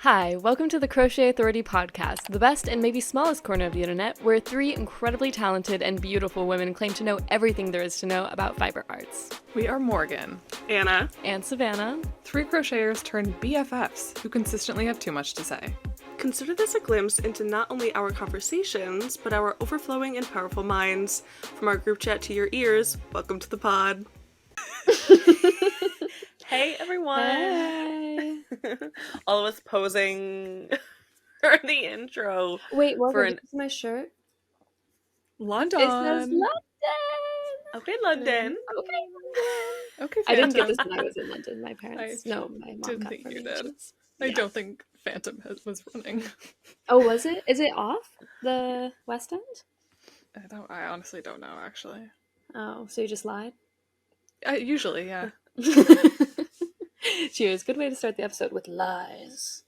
Hi, welcome to the Crochet Authority podcast, the best and maybe smallest corner of the internet, where three incredibly talented and beautiful women claim to know everything there is to know about fiber arts. We are Morgan, Anna, And Savannah. three crocheters turned BFFs who consistently have too much to say. consider this a glimpse into not only our conversations, but our overflowing and powerful minds. From our group chat to your ears, welcome to the pod. Hey everyone! Hey. All of us posing for the intro. Wait, what For is my shirt? London! It says London! Okay, London. Okay, London. Okay, I didn't get Phantom. this when I was in London. My parents, my mom didn't got think for you me. did. Jeans. I Yeah. don't think Phantom was running. Oh, was it? Is it off the West End? I honestly don't know, actually. Oh, so you just lied? Usually, yeah. Cheers. Good way to start the episode with lies.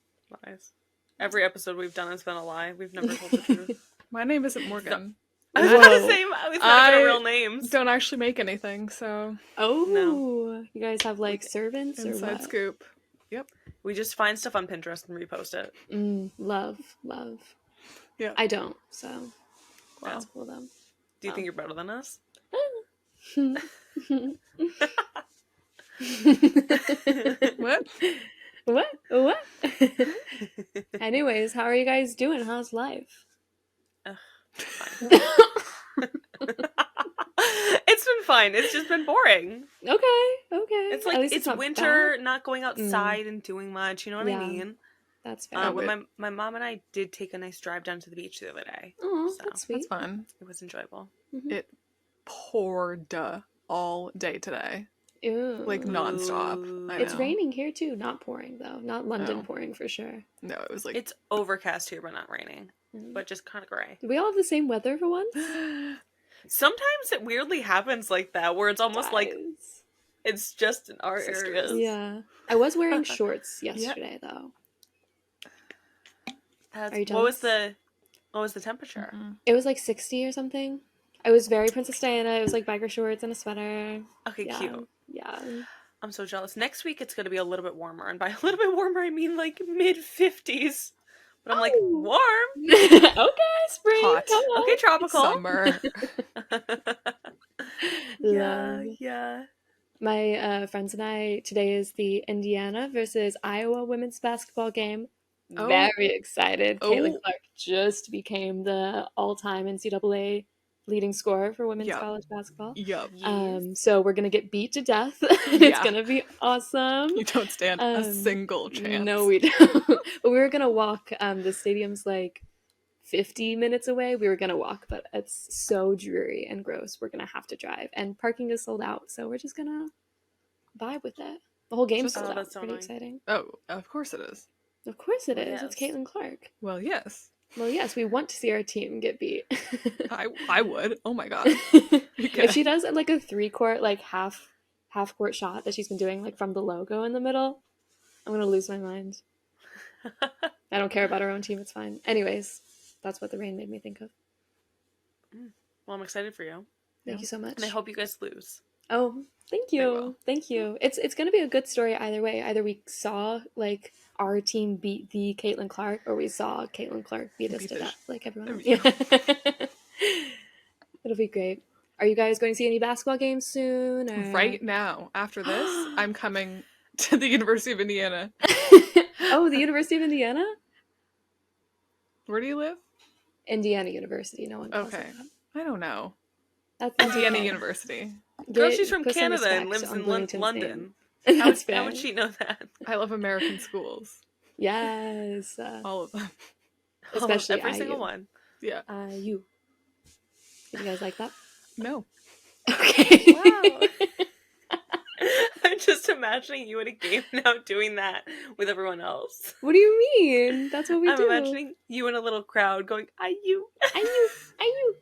Lies. Every episode we've done has been a lie. We've never told the truth. My name isn't Morgan. I was about to Whoa. say, it's not even real names. Don't actually make anything, so Oh, No. You guys have like servants or inside what? scoop. Yep. We just find stuff on Pinterest and repost it. Love. Yeah. I don't, so Wow. that's cool though. Do you think you're better than us? What? What? Anyways, how are you guys doing? How's life? Fine. It's been fine. It's just been boring. Okay. It's At like least it's not winter, bad. not going outside and doing much. You know what Yeah. I mean? That's fair. When my mom and I did take a nice drive down to the beach the other day. Oh, so that's sweet. That's fun. it was enjoyable. It poured all day today. Ew. Like nonstop. Ooh. I It's know. raining here too. Not pouring though. Not London Oh. pouring for sure. No, it was like It's overcast here, but not raining. Mm. But just kind of gray. Do we all have the same weather for once? Sometimes it weirdly happens like that, where it's almost like Guys. it's just in our Sisters. areas. Yeah. I was wearing shorts yesterday though. Are you What was jealous? the temperature? It was like 60 or something. I was very Princess Diana. It was like biker shorts and a sweater. Okay, Yeah. cute. Yeah. I'm so jealous. Next week it's gonna be a little bit warmer, and by a little bit warmer I mean like mid-50s. But I'm like, Oh. warm? Okay, spring. Hot. Come on. Okay, tropical. summer. Love. Yeah. My friends and I, today is the Indiana versus Iowa women's basketball game. Oh. Very excited. Oh. Caitlin Clark just became the all-time NCAA leading scorer for women's Yep. college basketball. Yup. So we're gonna get beat to death. It's Yeah. gonna be awesome. You don't stand a Um, single chance. No, we don't. But we were gonna walk. The stadium's like 50 minutes away. We were gonna walk, but it's so dreary and gross. We're gonna have to drive, and parking is sold out. So we're just gonna vibe with it. The whole game's Just- sold Oh, out. that's so Pretty annoying. exciting. Oh, of course it is. Of course it is. Yes. It's Caitlin Clark. Well, yes. Well, yes, we want to see our team get beat. I would. Oh my god. If she does like a 3-court, like half court shot that she's been doing like from the logo in the middle, I'm gonna lose my mind. I don't care about our own team, it's fine. Anyways, that's what the rain made me think of. Well, I'm excited for you. Thank you so much. And I hope you guys lose. Oh, thank They you. will. Thank you. It's gonna be a good story either way. Either we saw like our team beat the Caitlin Clark, or we saw Caitlin Clark beat us Beat to us. death like everyone There else. we Yeah. It'll be great. Are you guys going to see any basketball games soon? Or... Right now, after this, I'm coming to the University of Indiana. Oh, the University of Indiana? Where do you live? Indiana University. No one calls Okay. it that. I don't know. That's Indiana okay. University. Girl, Get- she's from put some Canada and respect lives on in Bloomington's London. name. How That's would, how fair. would she know that? I love American schools. Yes. All of them. Especially Almost every single IU. one. Yeah. You. Did you guys like that? No. Okay. Wow. I'm just imagining you at a game now doing that with everyone else. What do you mean? That's what we I'm do. imagining you in a little crowd going, "IU." IU.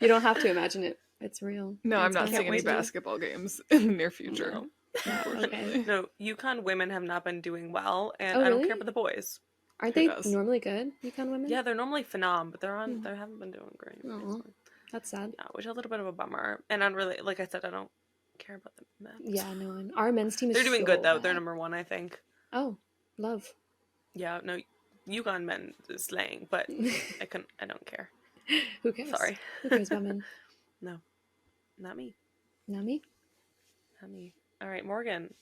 You don't have to imagine it. It's real. No, I'm It's not fun. seeing Can't any wait to do. basketball games in the near future. No. Unfortunately. Okay. No, UConn women have not been doing well, and Oh, I don't really? care about the boys. Aren't Who they does? normally good, UConn women? Yeah, they're normally phenom, but they Hmm. haven't been doing great. Aw. recently. That's sad. Yeah, which is a little bit of a bummer. And I'm really, like I said, I don't care about the men. Yeah, no one. Our men's team is They're doing so good though. They're bad. number one, I think. Oh, Love. Yeah, no, Yukon men is slaying, but I don't care. Who cares? Sorry. Who cares about men? No, not me. Not me. Not me. All right, Morgan,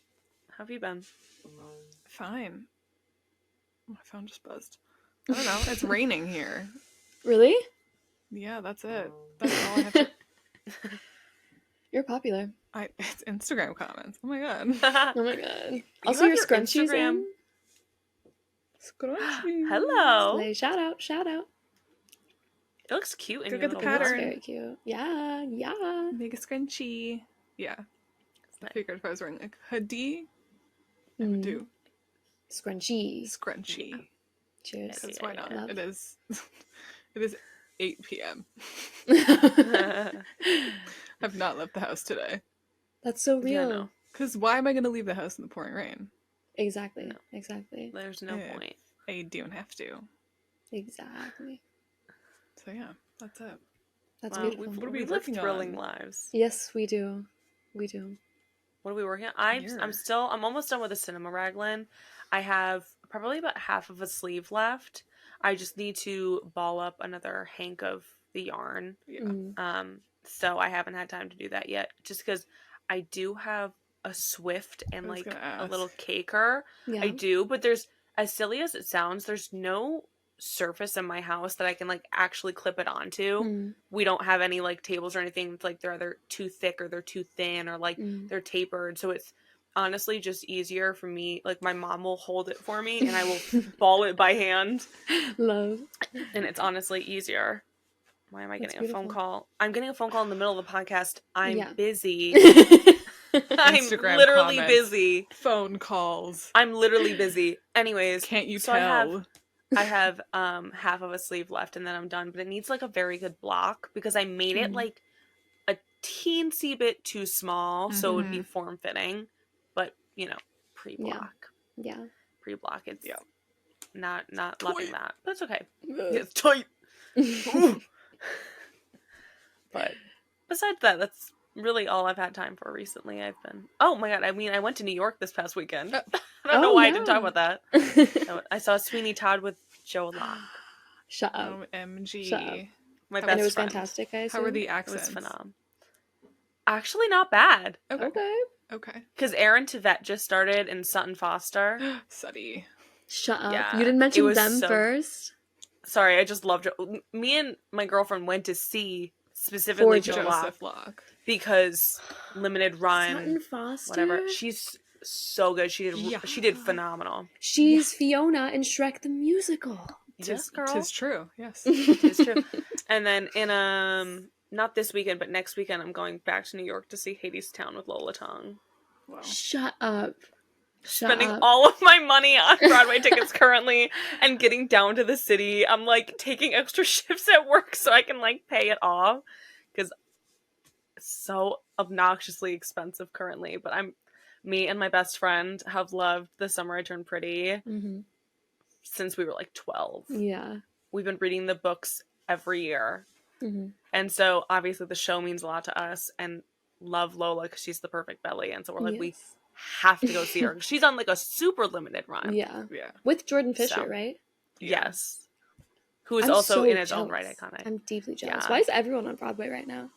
how have you been? Fine. My phone just buzzed. I don't know. It's raining here. Really? Yeah, that's it. That's all I have to. You're popular. It's Instagram comments. Oh my god. Oh my god. You Also, have your your scrunchies Instagram. in. Scrunchy. Hello. Slay. Shout out. Shout out. It looks cute in Go your get the little It looks mug. pattern. very cute. Yeah. Yeah. Make a scrunchie. Yeah. I figured if I was wearing a hoodie, I would do Scrunchy. scrunchie. Cheers. Because Yeah, why not? Love. It is. It is 8 p.m. I've not left the house today. That's so Yeah, real. no. Because why am I going to leave the house in the pouring rain? Exactly. No. Exactly. There's no Yeah. point. I don't have to. Exactly. So yeah, that's it. That's Wow, beautiful. What are we live working thrilling on? lives. Yes, we do. We do. What are we working on? Here. I'm almost done with the cinema raglan. I have probably about half of a sleeve left. I just need to ball up another hank of the yarn. Yeah. So I haven't had time to do that yet, just because I do have a Swift and I was like gonna a ask. little caker. Yeah. I do, but there's, as silly as it sounds, there's no surface in my house that I can like actually clip it onto. Mm. We don't have any like tables or anything. It's like they're either too thick or they're too thin or like they're tapered. So it's honestly just easier for me. Like my mom will hold it for me and I will ball it by hand. Love. And it's honestly easier. Why am I That's getting a phone beautiful. call? I'm getting a phone call in the middle of the podcast. I'm Yeah. busy. I'm Instagram literally comments. busy. Phone calls. I'm literally busy. Anyways, Can't you so tell? I have half of a sleeve left and then I'm done, but it needs like a very good block because I made it like a teensy bit too small so it would be form fitting, but you know, pre-block. Yeah. Pre-block, it's Yeah. not Tight. loving that. But it's okay. Yeah. It's tight. Ooh. But besides that, that's really all I've had time for recently. Oh my god, I mean I went to New York this past weekend. I don't know why I didn't talk about that. I saw Sweeney Todd with Joe Locke. Shut up. OMG. Shut up. My And best it was friend. fantastic, I How were assume? the It was accents? phenomenal. Actually, not bad. Okay. Okay. Because Aaron Tveit just started and Sutton Foster. Suddy. Shut up. Yeah, You didn't it mention was them so- first? Sorry, I just loved Joe. Me and my girlfriend went to see specifically For Joe Locke Joseph Locke. because limited run, Sutton Foster? whatever. She's so good. She did phenomenal. She's Fiona in Shrek the Musical. Yes, girl. Tis true. Yes. It's true. And then in not this weekend, but next weekend, I'm going back to New York to see Hadestown with Lola Tongue. Wow. Shut up. Shut Spending up. all of my money on Broadway tickets currently and getting down to the city. I'm like taking extra shifts at work so I can like pay it off because it's so obnoxiously expensive currently. But me and my best friend have loved The Summer I Turned Pretty since we were like 12. Yeah. We've been reading the books every year. Mm-hmm. And so obviously the show means a lot to us and love Lola because she's the perfect belly. And so we're like, we have to go see her. She's on like a super limited run. Yeah. Yeah. With Jordan Fisher, So. right? Yes. Who is I'm also so in his own jealous. right iconic. I'm deeply jealous. Yeah. Why is everyone on Broadway right now?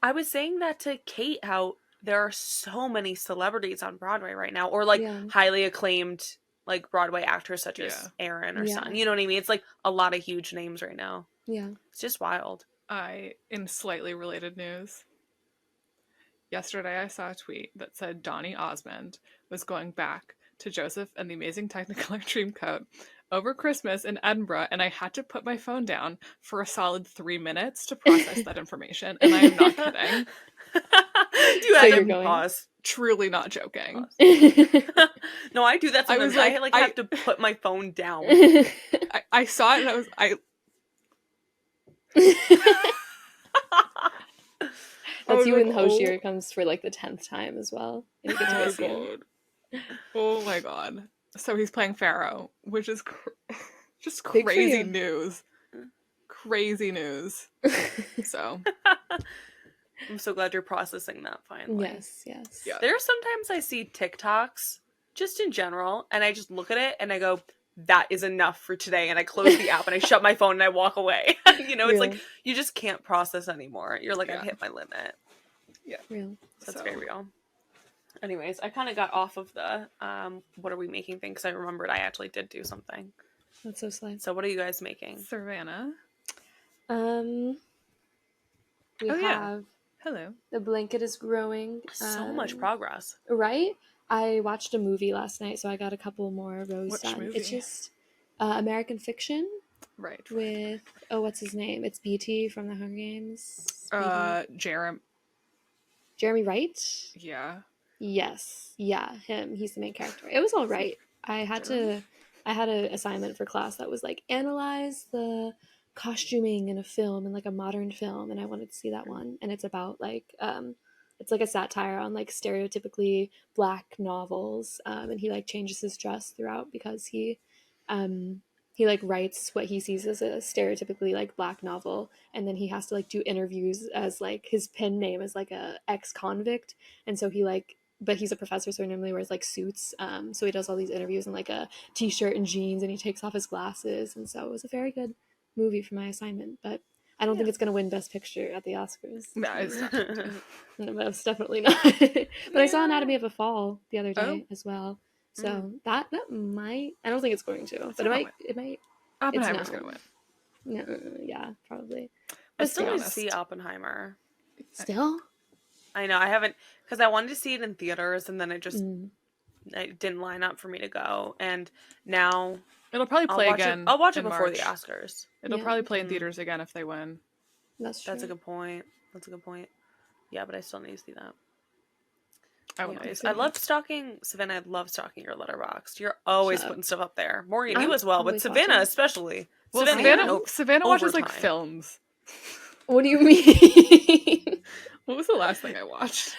I was saying that to Kate, how there are so many celebrities on Broadway right now, or like highly acclaimed like Broadway actors such as Aaron or Son. You know what I mean? It's like a lot of huge names right now. Yeah. It's just wild. In slightly related news, yesterday I saw a tweet that said Donny Osmond was going back to Joseph and the Amazing Technicolor Dreamcoat over Christmas in Edinburgh, and I had to put my phone down for a solid 3 minutes to process that information, and I am not kidding. You had to pause. Truly not joking. No, I do that sometimes. I have to put my phone down. I saw it and That's you and Hoshir comes for like the 10th time as well. And you get to go see him. Oh my god. So he's playing Pharaoh, which is just Big for crazy you. news. Crazy news. So I'm so glad you're processing that finally. Yes. Yeah. There are sometimes I see TikToks just in general, and I just look at it and I go, that is enough for today, and I close the app and I shut my phone and I walk away. You know, it's Real. like you just can't process anymore. You're like, Yeah. I've hit my limit. Real. So that's very real. Anyways, I kind of got off of the what are we making thing because I remembered I actually did do something. That's so sly. So what are you guys making? Savannah. We have Hello. The Blanket is Growing. So much progress. Right? I watched a movie last night, so I got a couple more rows Which done. movie? It's just American Fiction Right. with, what's his name? It's BT from the Hunger Games. Jeremy Wright? Yeah. Yes. Yeah, him. He's the main character. It was all right. I had an assignment for class that was like, analyze the costuming in a film, in like a modern film, and I wanted to see that one. And it's about like it's like a satire on like stereotypically black novels, and he like changes his dress throughout because he like writes what he sees as a stereotypically like black novel, and then he has to like do interviews as like his pen name is like a ex-convict, and so he like, but he's a professor, so he normally wears like suits, so he does all these interviews in like a t-shirt and jeans, and he takes off his glasses, and so it was a very good movie for my assignment. But I don't think it's going to win Best Picture at the Oscars. No, it's not. No, most definitely not. But I saw Anatomy of a Fall the other day as well. So that might, I don't think it's going to, but it might. Oppenheimer's gonna win. No, yeah, probably. I Let's still be need to honest. see Oppenheimer. Still? I know, I haven't, because I wanted to see it in theaters, and then it didn't line up for me to go, and now It'll probably play again. I'll watch it in before March. the Oscars. It'll probably play in theaters again if they win. That's true. That's a good point. Yeah, but I still need to see that. Anyways, I love stalking Savannah. I love stalking your letterbox. You're always putting stuff up there. Morgan, you as well, but Savannah watching. especially. Well, Savannah watches like films. What do you mean? What was the last thing I watched?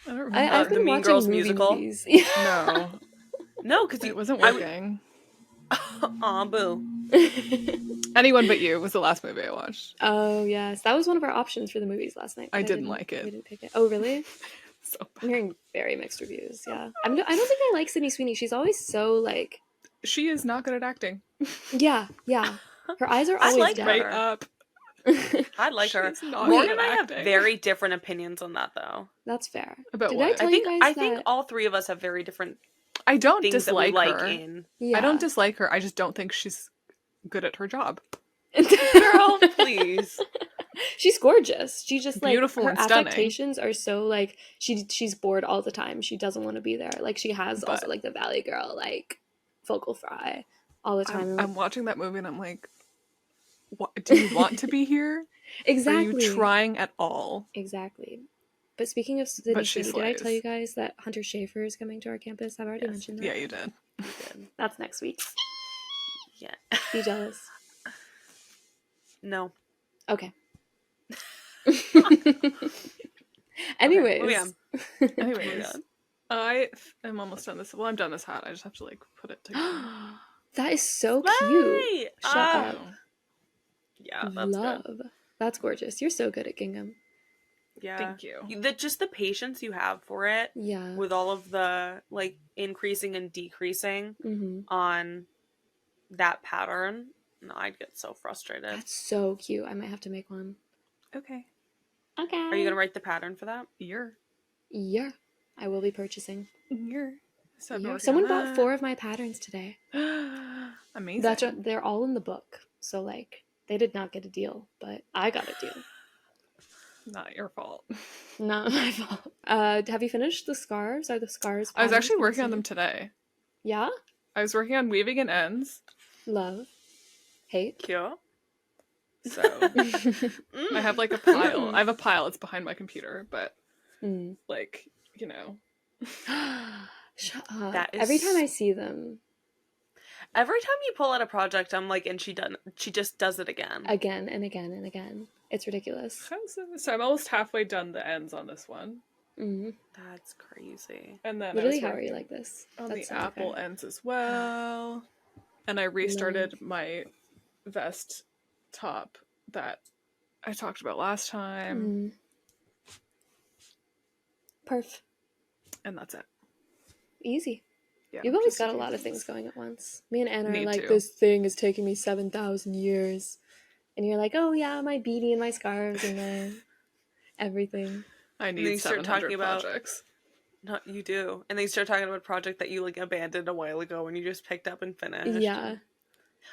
I don't remember. I've been the Mean watching Girls musical. Movies. No, because it wasn't working. Aw, boo. Anyone But You was the last movie I watched. Oh yes, that was one of our options for the movies last night. I didn't like it. We didn't pick it. Oh really? So bad. I'm hearing very mixed reviews. Yeah, I don't think I like Sydney Sweeney. She's always so like. She is not good at acting. Yeah. Her eyes are always like down. Right up. I like her. Morgan and I have very different opinions on that, though. That's fair. About what? I think all three of us have very different. I don't things dislike that we her. in. Yeah. I don't dislike her. I just don't think she's good at her job. Girl, please. She's gorgeous. She just like Beautiful her and stunning. affectations are so like she's bored all the time. She doesn't want to be there. Like she has also like the Valley Girl like vocal fry all the time. I'm watching that movie and I'm like, what, do you want to be here? Exactly. Are you trying at all? Exactly. But speaking of Sydney Sweeney, did I tell you guys that Hunter Schafer is coming to our campus? I've already mentioned that. Yeah, you did. That's next week. Yeah. Be jealous. No. Okay. Anyways. Anyways. I am almost done this. Well, I'm done this hat. I just have to like put it together. That is so cute. Shut up. Yeah, that's Love. good. That's gorgeous. You're so good at gingham. Yeah. Thank you. Just the patience you have for it. Yeah. With all of the like increasing and decreasing on that pattern. No, I'd get so frustrated. That's so cute. I might have to make one. Okay. Are you gonna write the pattern for that? Yeah. I will be purchasing. So Someone bought 4 of my patterns today. Amazing. They're all in the book. So like they did not get a deal, but I got a deal. Not your fault. Not my fault. Have you finished the scarves? Are the scarves? I was actually working on them today. Yeah? I was working on weaving in ends. Love. Hate. Cute. So I have like a pile. I have a pile. It's behind my computer, but like, you know. Shut up. Every time I see them. Every time you pull out a project, I'm like, and she just does it again. Again and again and again. It's ridiculous. So I'm almost halfway done the ends on this one. That's crazy. And then literally, how are you like this? On the apple ends as well. And I restarted my vest top that I talked about last time. Perf. And that's it. Easy. Yeah, You've always just a got a few lot of things things. going at once. Me and Anna are Need like, to. this thing is taking me 7,000 years. And you're like, oh yeah, my beadie and my scarves and my everything. I And then need you start talking 700 about projects. not you do, and then you start talking about a project that you like abandoned a while ago and you just picked up and finished. Yeah.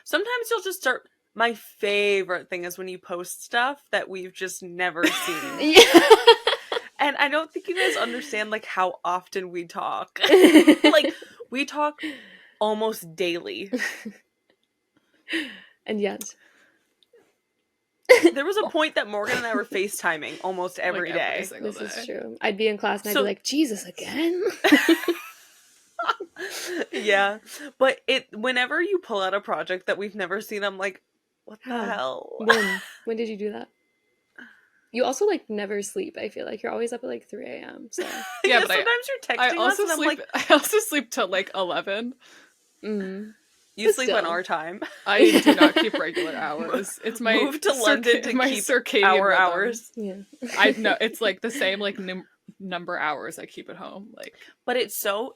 Sometimes you'll just start. My favorite thing is when you post stuff that we've just never seen. Yeah. And I don't think you guys understand like how often we talk. Like we talk almost daily. And yet. There was a point that Morgan and I were FaceTiming almost every Like every day. single This day. is true. I'd be in class and I'd So- be like, Jesus again? Yeah. But whenever you pull out a project that we've never seen, I'm like, what the How? hell? When did you do that? You also like never sleep, I feel like. You're always up at like 3 a.m. So Yeah, Yeah, but sometimes you're I texting us also and I'm sleep. like, I also sleep till like 11. you But sleep on still. our time. I do not keep regular hours. It's my Move to London to my keep circadian our rhythm. hours. yeah. I know it's like the same like number hours I keep at home. Like, But it's so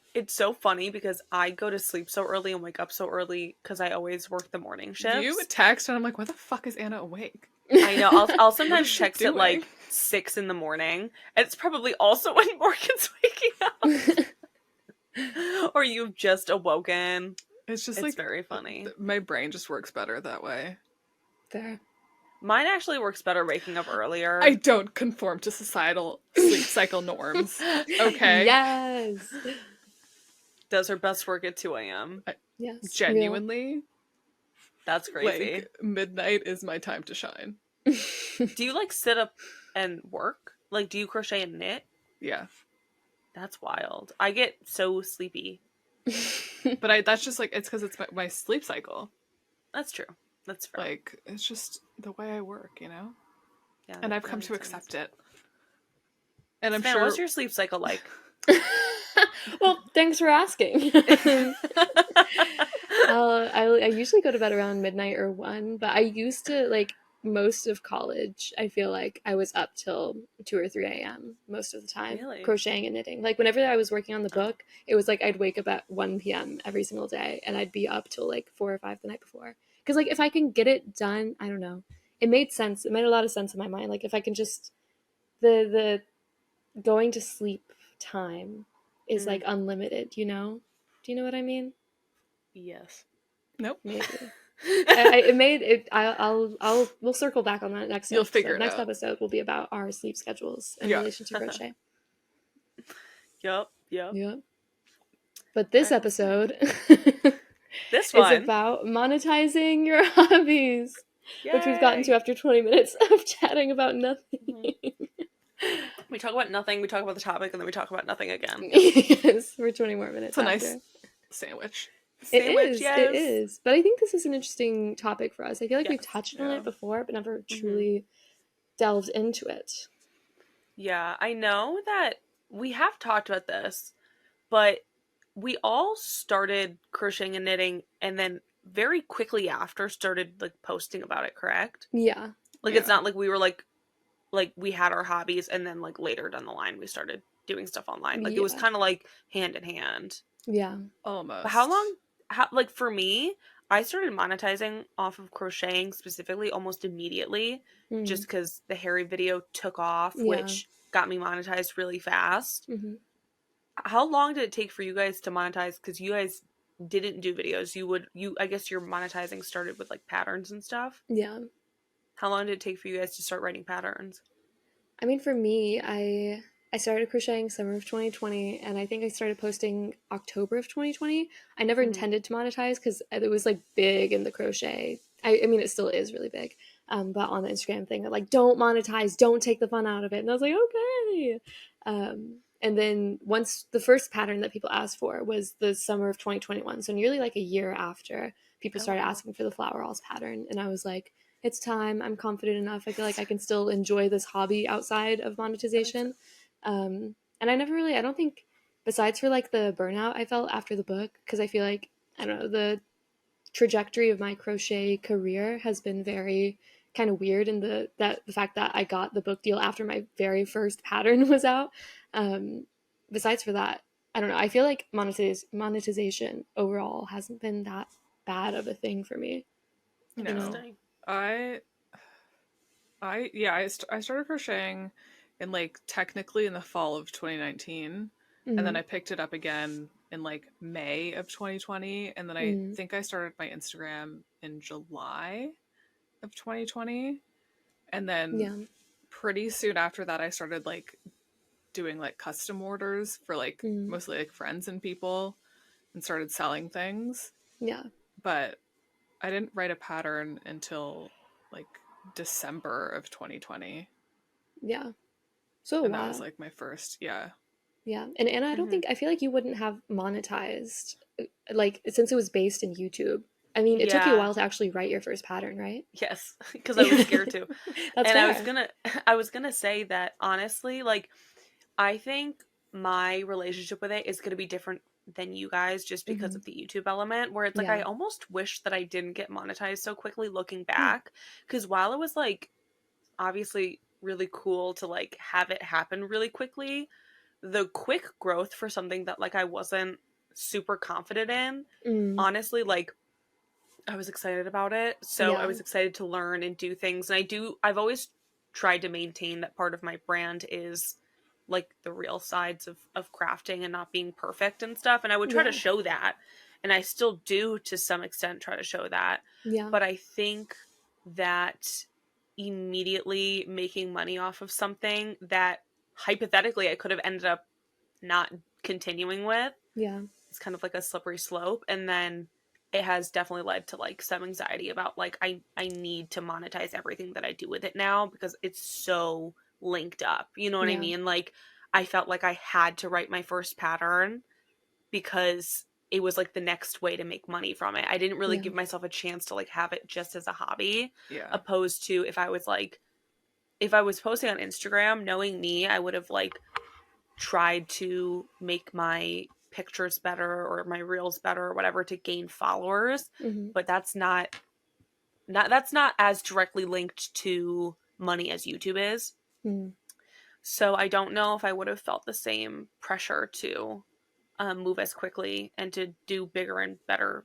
funny because I go to sleep so early and wake up so early because I always work the morning shifts. you text and I'm like, why the fuck is Anna awake? I know. I'll What sometimes is she text at doing? like 6 in the morning. And it's probably also when Morgan's waking up. Or you've just awoken. It's just It's like very funny. my brain just works better that way. Fair. Mine actually works better waking up earlier. I don't conform to societal sleep cycle norms. Okay. Yes. Does her best work at 2 a.m. Yes. Genuinely, That's crazy. like midnight is my time to shine. Do you like sit up and work? Like, do you crochet and knit? Yeah, That's wild. I get so sleepy. but that's just like it's because it's my sleep cycle. That's true. That's fair. Like it's just the way I work, you know. Yeah, And I've that come to makes sense. accept it. And I'm Savannah, sure. what's your sleep cycle like? Well, thanks for asking. I usually go to bed around midnight or 1, but I used to, like, most of college, I feel like I was up till 2 or 3 a.m. most of the time, Really? crocheting and knitting. Like, whenever I was working on the book, it was like I'd wake up at 1 p.m. every single day, and I'd be up till, like, 4 or 5 the night before. Because, like, if I can get it done, I don't know. It made sense. It made a lot of sense in my mind. Like, if I can just... The going to sleep time is, like, unlimited, you know? Do you know what I mean? Yes. Nope. Maybe. It made it. We'll circle back on that next. You'll episode. figure it Next out. episode will be about our sleep schedules in Yeah. relation to crochet. Yep. Yeah. But this Alright, let's go. episode This is one. about monetizing your hobbies, which we've gotten to Yay. after 20 minutes of chatting about nothing. We talk about nothing, we talk about the topic, and then we talk about nothing again. Yes, for 20 more minutes. It's a after. nice sandwich. Sandwich, It is. But I think this is an interesting topic for us. I feel like we've Yes. touched on Yeah. it before, but never truly delved into it. Yeah, I know that we have talked about this, but we all started crocheting and knitting and then very quickly after started like posting about it, correct? Yeah. Like Yeah. it's not like we were like we had our hobbies and then like later down the line we started doing stuff online. Like it was Yeah. kind of like hand in hand. Yeah. Almost. But how long like for me, I started monetizing off of crocheting specifically almost immediately Mm. just because the Harry video took off, Yeah. which got me monetized really fast. Mhm. How long did it take for you guys to monetize? Because you guys didn't do videos. I guess your monetizing started with like patterns and stuff. Yeah. How long did it take for you guys to start writing patterns? I mean, for me, I started crocheting summer of 2020, and I think I started posting October of 2020. I never Mhm. intended to monetize because it was like big in the crochet. I mean, it still is really big. But on the Instagram thing, they're like, don't monetize, don't take the fun out of it. And I was like, okay. And then once the first pattern that people asked for was the summer of 2021, so nearly like a year after, people Oh, started wow. asking for the flower alls pattern, and I was like, it's time. I'm confident enough. I feel like I can still enjoy this hobby outside of monetization. And I never really, I don't think, besides for like the burnout I felt after the book, because I feel like, I don't know, the trajectory of my crochet career has been very kind of weird, and the fact that I got the book deal after my very first pattern was out. Besides for that, I don't know. I feel like monetization overall hasn't been that bad of a thing for me. You know? No. Interesting. I I started crocheting in like technically in the fall of 2019, and then Mm, I picked it up again in like May of 2020, and then I mm, think I started my Instagram in July of 2020, and then yeah. pretty soon after that I started like doing like custom orders for like Mm, mostly like friends and people and started selling things, yeah. but I didn't write a pattern until like December of 2020. Yeah. So a And that was while. like my first, yeah. Yeah. And I don't Hmm. think I feel like you wouldn't have monetized like since it was based in YouTube. I mean, it took you a Yeah. while to actually write your first pattern, right? Yes, because I was scared to. That's And fair. I was gonna say that honestly, like I think my relationship with it is gonna be different than you guys just because Hmm. of the YouTube element, where it's like I Yeah. almost wish that I didn't get monetized so quickly looking Hmm. back. Because while it was like obviously really cool to like have it happen really quickly, the quick growth for something that like I wasn't super confident in, Mm, honestly, like I was excited about it. So I yeah. was excited to learn and do things. And I've always tried to maintain that part of my brand is like the real sides of crafting and not being perfect and stuff. And I would try to Yeah. show that. And I still do to some extent try to show that. Yeah. But I think that immediately making money off of something that hypothetically I could have ended up not continuing with, Yeah. it's kind of like a slippery slope. And then it has definitely led to like some anxiety about like I need to monetize everything that I do with it now because it's so linked up. You know what I Yeah. mean? Like I felt like I had to write my first pattern because it was like the next way to make money from it. I didn't really Yeah. give myself a chance to like have it just as a hobby, Yeah. opposed to if I was posting on Instagram, knowing me, I would have like tried to make my pictures better or my reels better or whatever to gain followers, Hmm. but that's not as directly linked to money as YouTube is. Mm, So I don't know if I would have felt the same pressure to move as quickly and to do bigger and better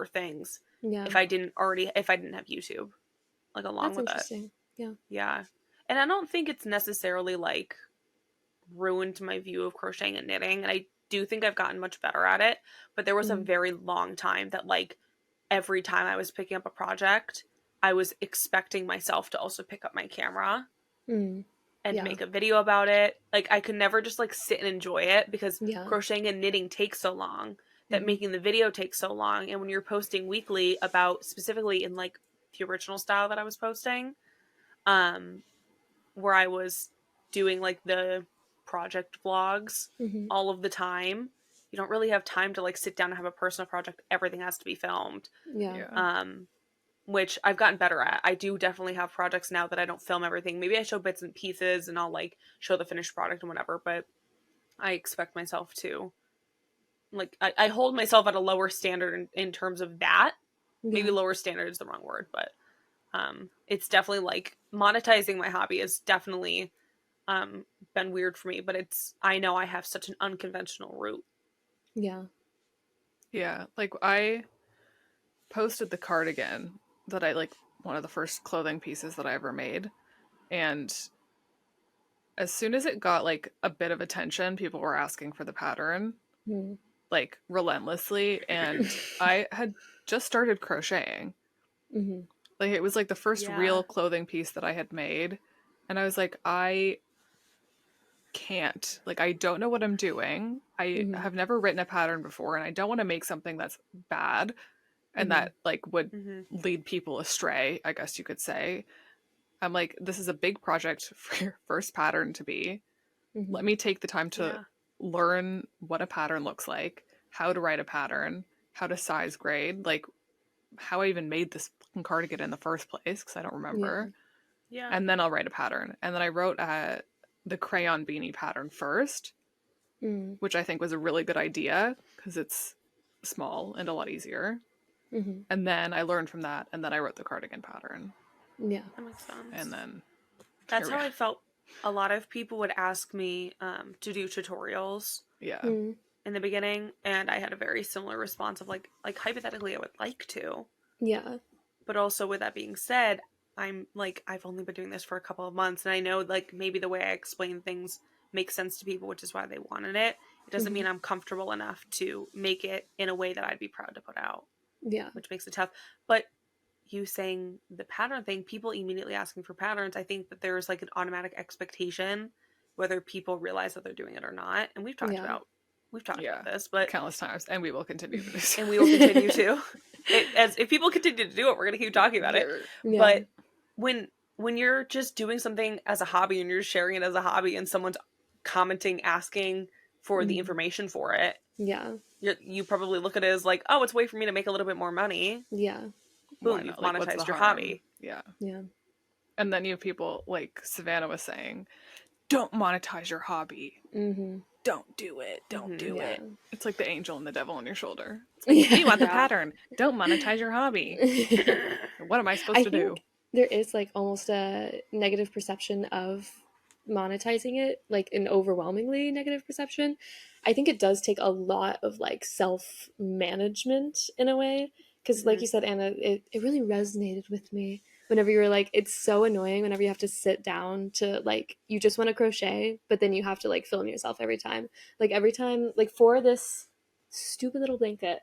things yeah. if I didn't have YouTube like along That's with it. interesting. Yeah. Yeah. And I don't think it's necessarily like ruined my view of crocheting and knitting. And I do think I've gotten much better at it. But there was a Mm, very long time that, like, every time I was picking up a project, I was expecting myself to also pick up my camera mm, and yeah. make a video about it. Like, I could never just, like, sit and enjoy it because Yeah. crocheting and knitting takes so long that Hmm. making the video takes so long. And when you're posting weekly about specifically in, like, the original style that I was posting, um, where I was doing like the project vlogs Hmm. all of the time. You don't really have time to like sit down and have a personal project. Everything has to be filmed. Yeah. Yeah. Um, which I've gotten better at. I do definitely have projects now that I don't film everything. Maybe I show bits and pieces and I'll like show the finished product and whatever, but I expect myself to like I hold myself at a lower standard in terms of that. Maybe Yeah. lower standard is the wrong word, but it's definitely like monetizing my hobby is definitely um, been weird for me, but I know I have such an unconventional route. Yeah. Yeah. Like I posted the cardigan that I like one of the first clothing pieces that I ever made. And as soon as it got like a bit of attention, people were asking for the pattern Mm. like relentlessly. And I had just started crocheting. Hmm. Like it was like the first Yeah. real clothing piece that I had made. And I was like, I can't. Like I don't know what I'm doing. I Hmm. have never written a pattern before and I don't want to make something that's bad and Hmm. that like would Mm-hmm. lead people astray, I guess you could say. I'm like, this is a big project for your first pattern to be. Hmm. Let me take the time to Yeah. learn what a pattern looks like, how to write a pattern, how to size grade, like how I even made this fucking cardigan in the first place, because I don't Yeah. remember. Yeah. And then I'll write a pattern. And then I wrote the crayon beanie pattern first, Mm. which I think was a really good idea because it's small and a lot easier. Hmm. And then I learned from that, and then I wrote the cardigan pattern. Yeah. That makes And sense. then here That's we how are. I felt. A lot of people would ask me to do tutorials Yeah. Mm. in the beginning, and I had a very similar response of like hypothetically I would like to, Yeah. but also with that being said, I'm like I've only been doing this for a couple of months, and I know like maybe the way I explain things makes sense to people, which is why they wanted it. It doesn't Mm-hmm. mean I'm comfortable enough to make it in a way that I'd be proud to put out, Yeah. which makes it tough. But you saying the pattern thing, people immediately asking for patterns, I think that there's like an automatic expectation whether people realize that they're doing it or not. And Yeah. we've talked Yeah. about this, but Countless times, and we will continue to do so. and we will continue to. As if people continue to do it, we're gonna keep talking about it. Yeah. But when you're just doing something as a hobby and you're sharing it as a hobby and someone's commenting asking for the Mm. information for it, Yeah. you probably look at it as like, oh, it's a way for me to make a little bit more money. Yeah. Why Boom, you've not? Like, what's the monetized your harm? hobby. Yeah. Yeah. And then you have people like Savannah was saying, don't monetize your hobby. Mm-hmm. Don't do it. Don't do Yeah. it. It's like the angel and the devil on your shoulder. It's like, Yeah. we want the Yeah. pattern. Don't monetize your hobby. What am I supposed I to do? think there is like almost a negative perception of monetizing it, like an overwhelmingly negative perception. I think it does take a lot of like self management in a way. Because, like Mhm. you said, Anna, it really resonated with me whenever you were like, it's so annoying whenever you have to sit down to like, you just want to crochet, but then you have to like film yourself every time. Like, every time, like for this stupid little blanket,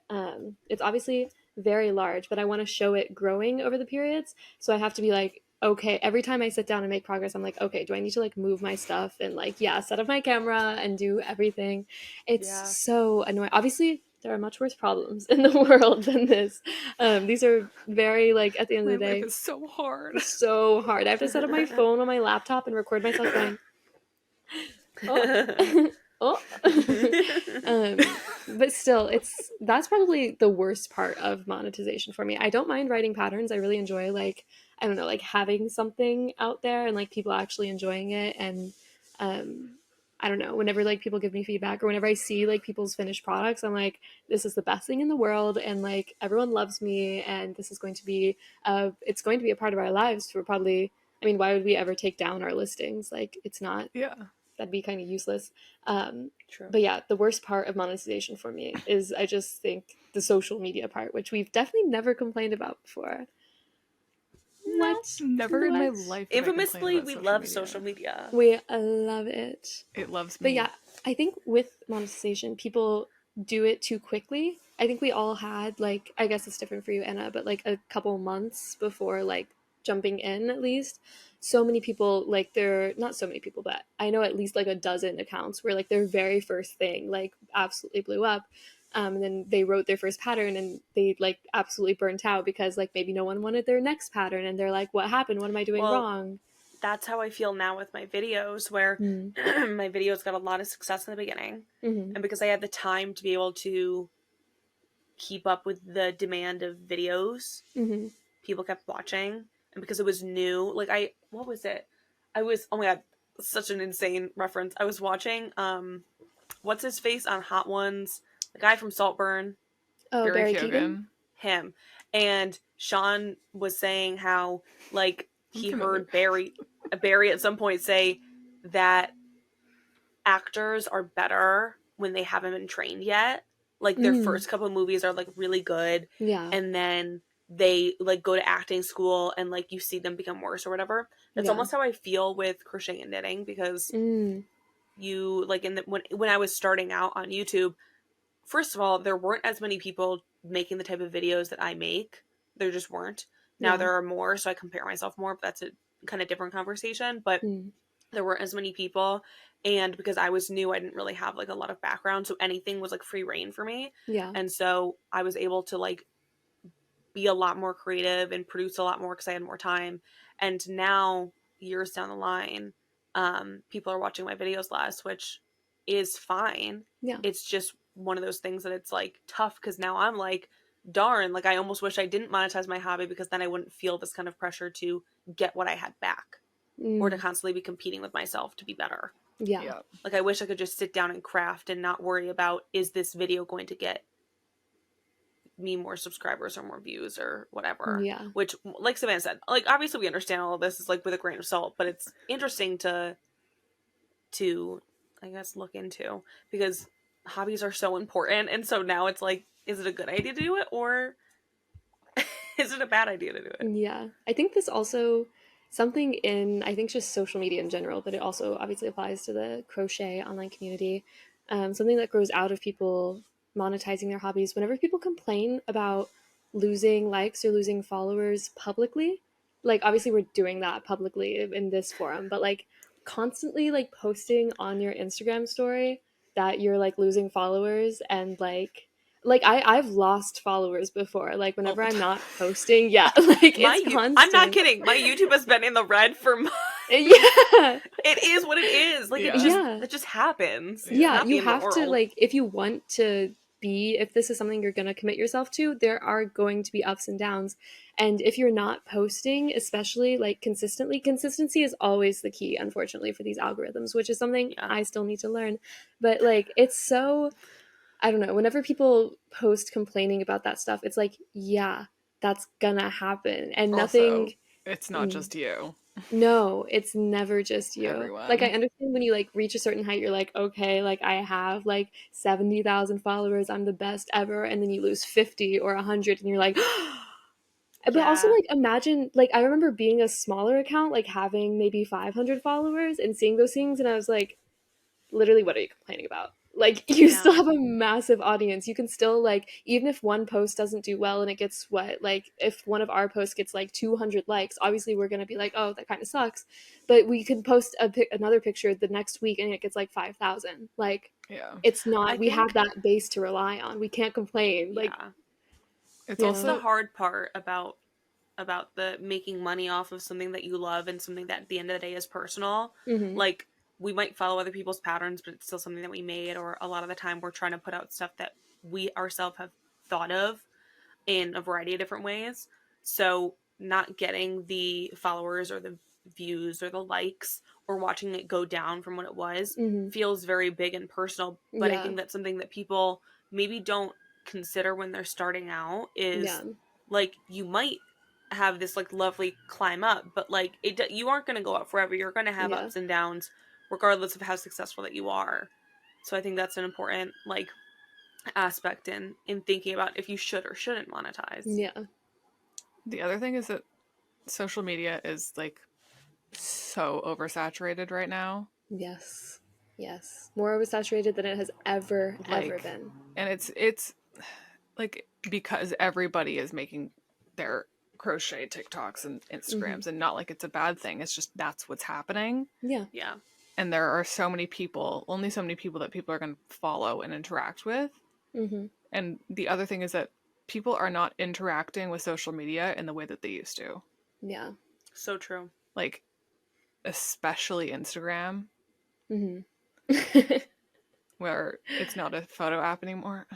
it's obviously very large, but I want to show it growing over the periods. So I have to be like, okay, every time I sit down and make progress, I'm like, okay, do I need to like move my stuff and like, yeah, set up my camera and do everything? It's Yeah. so annoying. Obviously, there are much worse problems in the world than this. These are very, like, at the end My of the life day, is so hard. so hard. I have to set up my phone on my laptop and record myself going, oh, oh. But still, that's probably the worst part of monetization for me. I don't mind writing patterns. I really enjoy like, I don't know, like having something out there and like people actually enjoying it. And um I don't know, whenever like people give me feedback or whenever I see like people's finished products, I'm like, this is the best thing in the world and like everyone loves me and this is going to be it's going to be a part of our lives for probably, I mean, why would we ever take down our listings? Like, it's not, Yeah. that'd be kind of useless. True. But yeah, the worst part of monetization for me is I just think the social media part, which we've definitely never complained about before. No. What? Never in my What? life have I complained Infamously, about we social love media. social media. We love it. It loves But me. yeah, I think with monetization, people do it too quickly. I think we all had like, I guess it's different for you, Anna, but like a couple months before like jumping in at least. So many people like they're not so many people, but I know at least like a dozen accounts where like their very first thing like absolutely blew up. And then they wrote their first pattern and they like absolutely burnt out because like maybe no one wanted their next pattern and they're like, what happened? What am I doing Well, wrong? that's how I feel now with my videos, where Mm. my videos got a lot of success in the beginning. Mm-hmm. And because I had the time to be able to keep up with the demand of videos, Mm-hmm. people kept watching. And because it was new, like what was it? Oh my god, such an insane reference. I was watching, what's his face on Hot Ones? The guy from Saltburn. Oh, Barry Barry Keoghan? Keoghan. Him. And Sean was saying how, like, he heard Barry at some point say that actors are better when they haven't been trained yet. Like their first couple of movies are like really good, Yeah. and then they like go to acting school and like you see them become worse or whatever. That's Yeah. almost how I feel with crochet and knitting, because Mm. you like when I was starting out on YouTube, first of all, there weren't as many people making the type of videos that I make. There just weren't. Now Yeah. there are more, so I compare myself more, but that's a kind of different conversation. But Mm. there weren't as many people, and because I was new, I didn't really have like a lot of background, so anything was like free reign for me. Yeah. And so I was able to like be a lot more creative and produce a lot more because I had more time. And now, years down the line, people are watching my videos less, which is fine. Yeah. It's just one of those things that it's like tough, because now I'm like, darn, like I almost wish I didn't monetize my hobby, because then I wouldn't feel this kind of pressure to get what I had back, or to Mm. constantly be competing with myself to be better. Yeah. Yeah. Like I wish I could just sit down and craft and not worry about, is this video going to get me more subscribers or more views or whatever. Yeah. Which, like Savannah said, like obviously we understand all of this is like with a grain of salt, but it's interesting to I guess look into, because hobbies are so important, and so now it's like, is it a good idea to do it, or is it a bad idea to do it? Yeah. I think this also something in I think just social media in general, but it also obviously applies to the crochet online community. Something that grows out of people monetizing their hobbies. Whenever people complain about losing likes or losing followers publicly, like obviously we're doing that publicly in this forum, but like constantly like posting on your Instagram story that you're like losing followers and like I've lost followers before. Like All whenever the I'm time. not posting, yeah, like it's I'm not constant. kidding. My YouTube has been in the red for months. Yeah. It is what it is. Like Yeah. Yeah. it just happens. It's Yeah, not the you end of the have to world. like if you want to be if this is something you're going to commit yourself to, there are going to be ups and downs. And if you're not posting, especially like consistently, consistency is always the key unfortunately for these algorithms, which is something Yeah. I still need to learn. But like it's so I don't know, whenever people post complaining about that stuff, it's like, yeah, that's gonna happen. And nothing, Also, it's not mm, just you. no, it's never just you. Like, I Everyone. understand when you like reach a certain height, you're like, okay, like I have like 70,000 followers, I'm the best ever. And then you lose 50 or 100, and you're like, but also Yeah. like imagine, like, I remember being a smaller account, like having maybe 500 followers and seeing those things, and I was like, literally what are you complaining about, like you still Yeah. have a massive audience, you can still like even if one post doesn't do well and it gets what like if one of our posts gets like 200 likes, obviously we're going to be like, oh, that kind of sucks, but we could post another picture the next week and it gets like 5,000, like Yeah. it's not, I we have think, that base to rely on, we can't complain, like yeah. It's you That's know. the also hard part about the making money off of something that you love and something that at the end of the day is personal. Mm-hmm. Like, we might follow other people's patterns, but it's still something that we made, or a lot of the time we're trying to put out stuff that we ourselves have thought of in a variety of different ways. So not getting the followers or the views or the likes or watching it go down from what it was Mm-hmm. feels very big and personal. But I Yeah. think that's something that people maybe don't consider when they're starting out Yeah. is like, you might have this like lovely climb up, but like you aren't going to go up forever. You're going to have Yeah. ups and downs regardless of how successful that you are. So I think that's an important like aspect in thinking about if you should or shouldn't monetize. Yeah. the other thing is that social media is like so oversaturated right now. Yes. Yes, more oversaturated than it has ever Like, been. and it's like because everybody is making their crochet TikToks and Mm-hmm. Instagrams, and not like it's a bad thing. It's just that's what's happening. Yeah. Yeah. And there are so many people, only so many people that people are going to follow and interact with. Mm-hmm. And the other thing is that people are not interacting with social media in the way that they used to. Yeah. So true. Like, especially Instagram, Mm-hmm. where it's not a photo app anymore.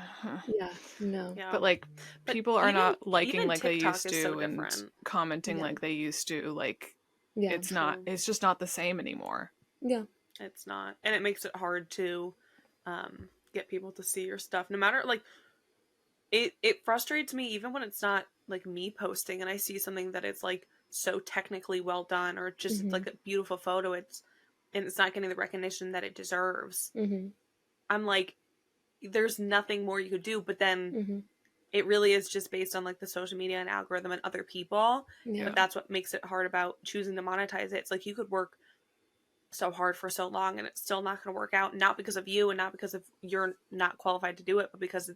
Yeah. No. Yeah. But like, But people are not liking even like they TikTok used is to so and different. commenting Yeah. like they used to. Like, Yeah. it's not, True. it's just not the same anymore. Yeah. It's not. And it makes it hard to get people to see your stuff. No matter like it frustrates me even when it's not like me posting and I see something that it's like so technically well done, or just Mm-hmm. like a beautiful photo, it's not getting the recognition that it deserves. Mm-hmm. I'm like, there's nothing more you could do, but then Mm-hmm. it really is just based on like the social media and algorithm and other people. Yeah. But that's what makes it hard about choosing to monetize it. It's like you could work so hard for so long and it's still not going to work out, not because of you and not because of you're not qualified to do it, but because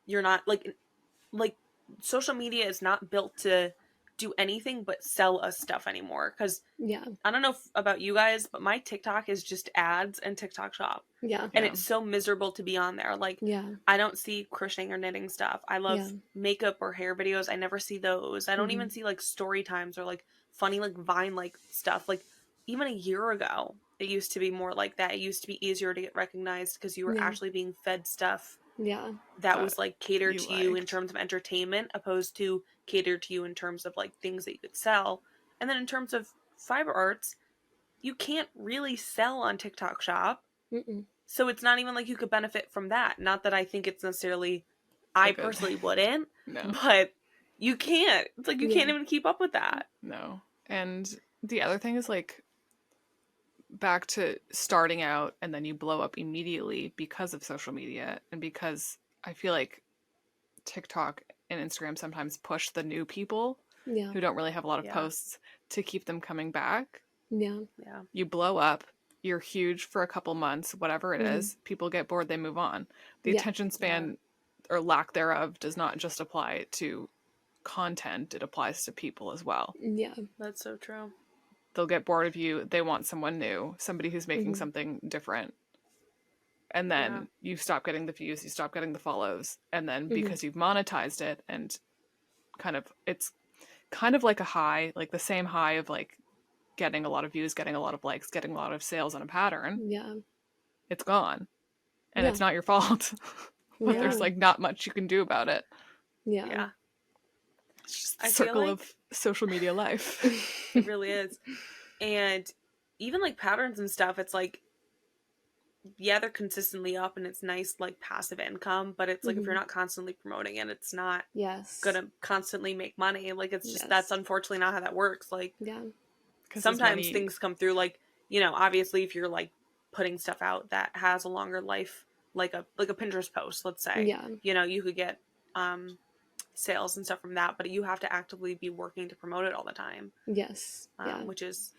you're not like social media is not built to do anything but sell us stuff anymore. Because Yeah. I don't know about you guys, but my TikTok is just ads and TikTok shop. Yeah. And Yeah. it's so miserable to be on there. Like, Yeah. I don't see crocheting or knitting stuff. I love Yeah. makeup or hair videos. I never see those. I don't Mm-hmm. even see like story times or like funny like Vine like stuff. Like, even a year ago, it used to be more like that. It used to be easier to get recognized because you were Yeah. actually being fed stuff Yeah. that That was like catered you to you in liked. terms of entertainment, opposed to catered to you in terms of like things that you could sell. And then in terms of fiber arts, you can't really sell on TikTok shop. Mm-mm. So it's not even like you could benefit from that. Not that I think it's necessarily, A I good personally thing. wouldn't, No, but you can't. It's like you Yeah. can't even keep up with that. no. And the other thing is like back to starting out and then you blow up immediately because of social media, and because I feel like TikTok and Instagram sometimes push the new people Yeah. who don't really have a lot of Yeah. posts to keep them coming back. Yeah. Yeah. You blow up, you're huge for a couple months, whatever it is, people get bored, they move on. The Yeah. attention span or lack thereof does not just apply to content, it applies to people as well. Yeah. That's so true. They'll get bored of you, they want someone new, somebody who's making something different. And then you stop getting the views, you stop getting the follows, and then because you've monetized it and kind of it's kind of like a high, like the same high of like getting a lot of views, getting a lot of likes, getting a lot of sales on a pattern, Yeah. it's gone. And Yeah. it's not your fault. But Yeah. there's like not much you can do about it. Yeah. Yeah. It's just the I feel circle like of social media life. it really is. And even like patterns and stuff, it's like, yeah, they're consistently up and it's nice, like passive income, but it's like if you're not constantly promoting it, it's not Yes. gonna constantly make money. Like it's just Yes. that's unfortunately not how that works. Like Yeah. sometimes things come through, like, you know, obviously if you're like putting stuff out that has a longer life, like a Pinterest post, let's say, Yeah. you know, you could get sales and stuff from that, but you have to actively be working to promote it all the time. Yes. Yeah. Which is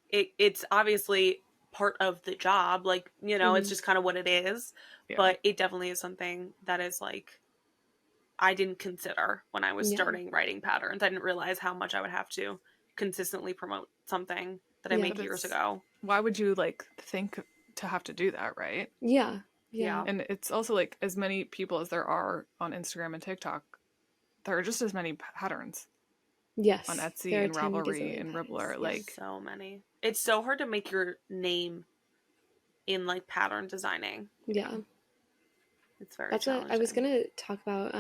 it's obviously part of the job, like, you know, it's just kind of what it is. But it definitely is something that is like I didn't consider when I was starting writing patterns. I didn't realize how much I would have to consistently promote something that I made years ago. Why would you like think to have to do that, right? Yeah. Yeah. And it's also like as many people as there are on Instagram and TikTok, there are just as many patterns. Yes. On Etsy and Ravelry and Ribbler. Like so many. It's so hard to make your name in like pattern designing. Yeah. It's very That's challenging. what I was gonna talk about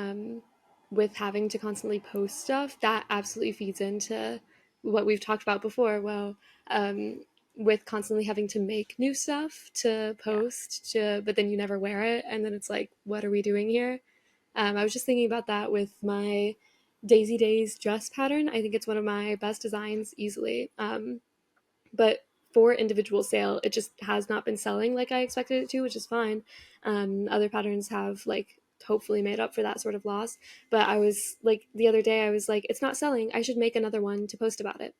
with having to constantly post stuff. That absolutely feeds into what we've talked about before. Well, with constantly having to make new stuff to post but then you never wear it, and then it's like, what are we doing here? I was just thinking about that with my Daisy Days dress pattern. I think it's one of my best designs easily. But for individual sale, it just has not been selling like I expected it to, which is fine. Other patterns have like hopefully made up for that sort of loss. But I was like, the other day, I was like, it's not selling. I should make another one to post about it.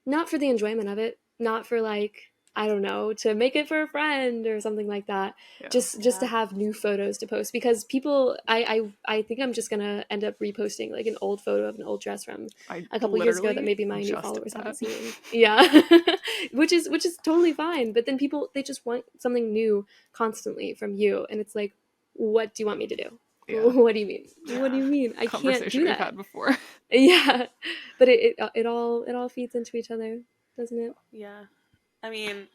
Not for the enjoyment of it, not for like, I don't know, to make it for a friend or something like that. Just to have new photos to post, because people, I think I'm just gonna end up reposting like an old photo of an old dress from a couple years ago that maybe my new followers haven't seen. Yeah. which is totally fine. But then people, they just want something new constantly from you, and it's like, what do you want me to do? What do you mean? What do you mean? I can't do that. We've had before. Yeah, but it all feeds into each other, doesn't it? Yeah, I mean,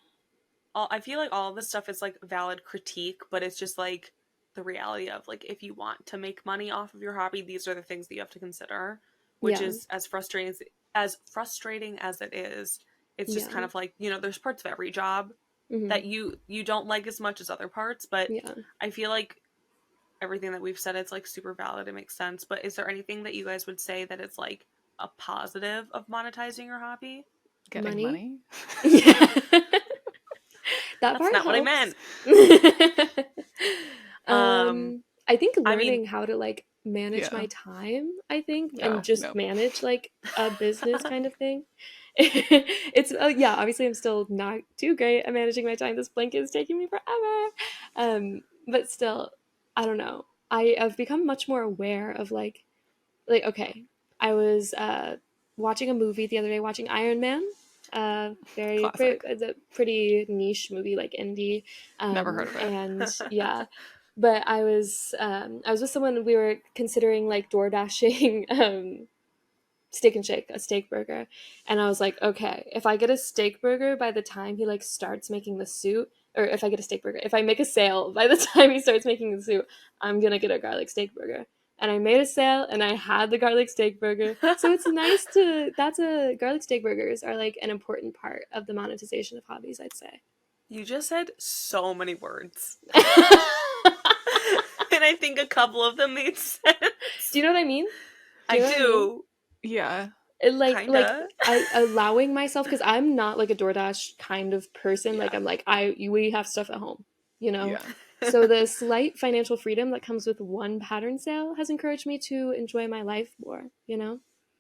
I feel like all of this stuff is like valid critique, but it's just like the reality of like, if you want to make money off of your hobby, these are the things that you have to consider, which is as frustrating as it is. It's just kind of like, you know, there's parts of every job that you don't like as much as other parts, but I feel like everything that we've said, it's like super valid, it makes sense. But is there anything that you guys would say that is like a positive of monetizing your hobby? Getting money? Yeah. That's not what I meant. I think learning how to like manage my time, I think, and just manage like a business kind of thing. It's obviously I'm still not too great at managing my time. This blanket is taking me forever. But still, I don't know. I've become much more aware of like okay, I was watching a movie the other day, watching Iron Man. It's a pretty niche movie, like indie. Never heard of it. And yeah, but I was with someone. We were considering like door dashing Steak and Shake, a steak burger, and I was like, okay, if I get a steak burger by the time he like starts making the suit, or if I get a steak burger, if I make a sale by the time he starts making the suit, I'm gonna get a garlic steak burger. And I made a sale, and I had the garlic steak burger. So it's nice garlic steak burgers are like an important part of the monetization of hobbies, I'd say. You just said so many words. And I think a couple of them made sense. Do you know what I mean? I do. Yeah. like Kinda. I allowing myself, because I'm not like a DoorDash kind of person. Yeah. Like I'm like we have stuff at home, you know. Yeah. So the slight financial freedom that comes with one pattern sale has encouraged me to enjoy my life more, you know.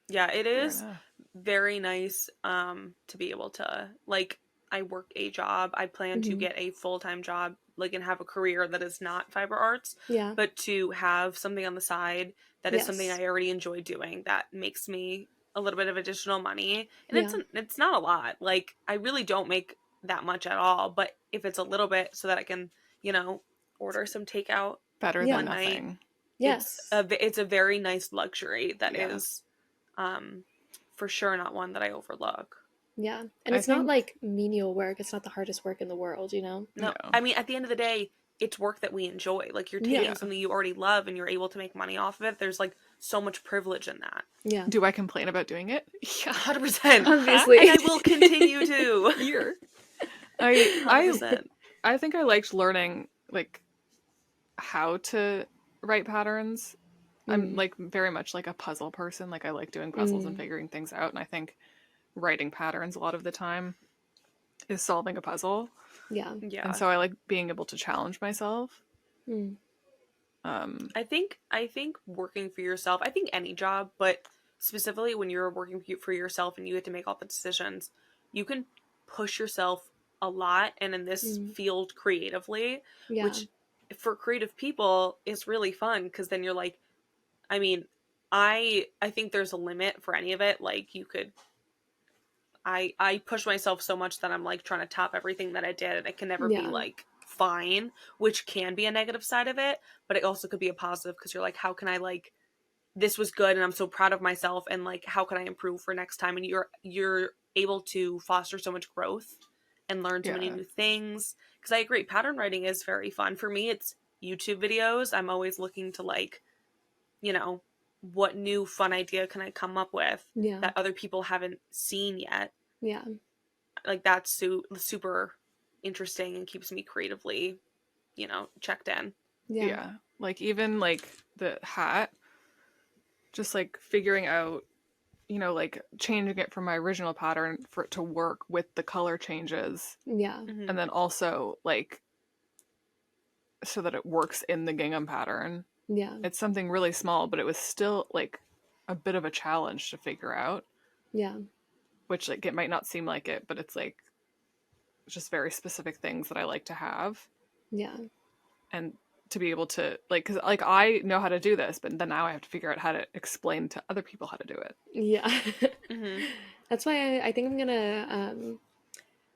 Yeah, it Fair is enough. very nice to be able to, like, I work a job. I plan to Hmm. get a full-time job, like, and have a career that is not fiber arts, Yeah. but to have something on the side that is something Yes. I already enjoy doing that makes me a little bit of additional money. And Yeah. it's not a lot. Like, I really don't make that much at all, but if it's a little bit so that I can, you know, order some takeout Better than Yeah. one night, nothing. Yes. it's a very nice luxury that Yeah. is um for sure not one that I overlook. Yeah. And I it's not think like menial work. It's not the hardest work in the world, you know. No, no. I mean, at the end of the day, it's work that we enjoy. Like, you're Yeah. taking Yeah. something you already love and you're able to make money off of it. There's like so much privilege in that. Yeah. Do I complain about doing it? Yeah. 100%. Obviously. And I will continue to. Here. I I 100%. I think I liked learning like how to write patterns. I'm Mm. like very much like a puzzle person. Like I like doing puzzles and Mm. figuring things out, and I think writing patterns a lot of the time is solving a puzzle. Yeah. And Yeah. so I like being able to challenge myself. Mm. Um I think working for yourself, I think any job, but specifically when you're working for yourself and you get to make all the decisions, you can push yourself a lot, and in this Mm. field creatively, Yeah. which for creative people is really fun because then you're like, I mean, I think there's a limit for any of it. Like, you could I push myself so much that I'm like trying to top everything that I did, and it can never be Yeah. like fine, which can be a negative side of it, but it also could be a positive because you're like, how can I, like, this was good and I'm so proud of myself, and like, how can I improve for next time? And you're able to foster so much growth and learn so many yeah. new things. Because I agree, pattern writing is very fun. For me, it's YouTube videos. I'm always looking to, like, you know, what new fun idea can I come up with Yeah. that other people haven't seen yet. Yeah. Like, that's super interesting and keeps me creatively, checked in. Yeah. Yeah. Like even like the hat, just like figuring out, like changing it from my original pattern for it to work with the color changes. Yeah. Mm-hmm. And then also like so that it works in the gingham pattern. Yeah. It's something really small, but it was still like a bit of a challenge to figure out, Yeah. which like it might not seem like it, but it's like just very specific things that I like to have. Yeah. And to be able to like, because like I know how to do this, but then now I have to figure out how to explain to other people how to do it. Yeah. Mm-hmm. That's why I think I'm gonna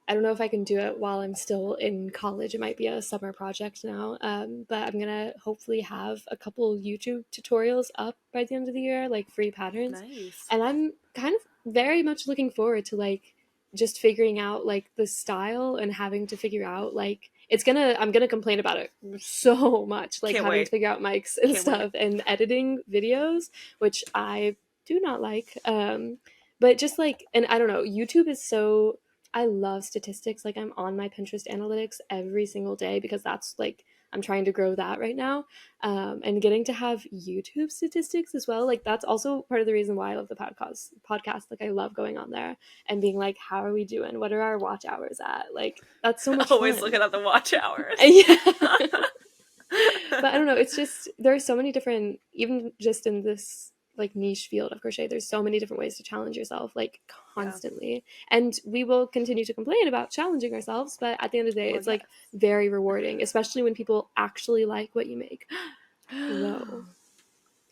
I don't know if I can do it while I'm still in college. It might be a summer project now. But I'm gonna hopefully have a couple YouTube tutorials up by the end of the year, like free patterns. Nice. And I'm kind of very much looking forward to like just figuring out like the style and having to figure out like I'm gonna complain about it so much, like Can't having to wait. figure out mics and Can't wait. stuff and editing videos, which I do not like. But just like, and I don't know, YouTube is so, I love statistics. Like I'm on my Pinterest analytics every single day because that's like I'm trying to grow that right now. And getting to have YouTube statistics as well. Like that's also part of the reason why I love the podcast. Like I love going on there and being like, how are we doing? What are our watch hours at? Like that's so much Always fun. looking at the watch hours. Yeah. But I don't know, it's just there are so many different, even just in this like niche field of crochet, there's so many different ways to challenge yourself like Yeah. constantly, and we will continue to complain about challenging ourselves, but at the end of the day Well, it's like very rewarding, especially when people actually like what you make. Whoa.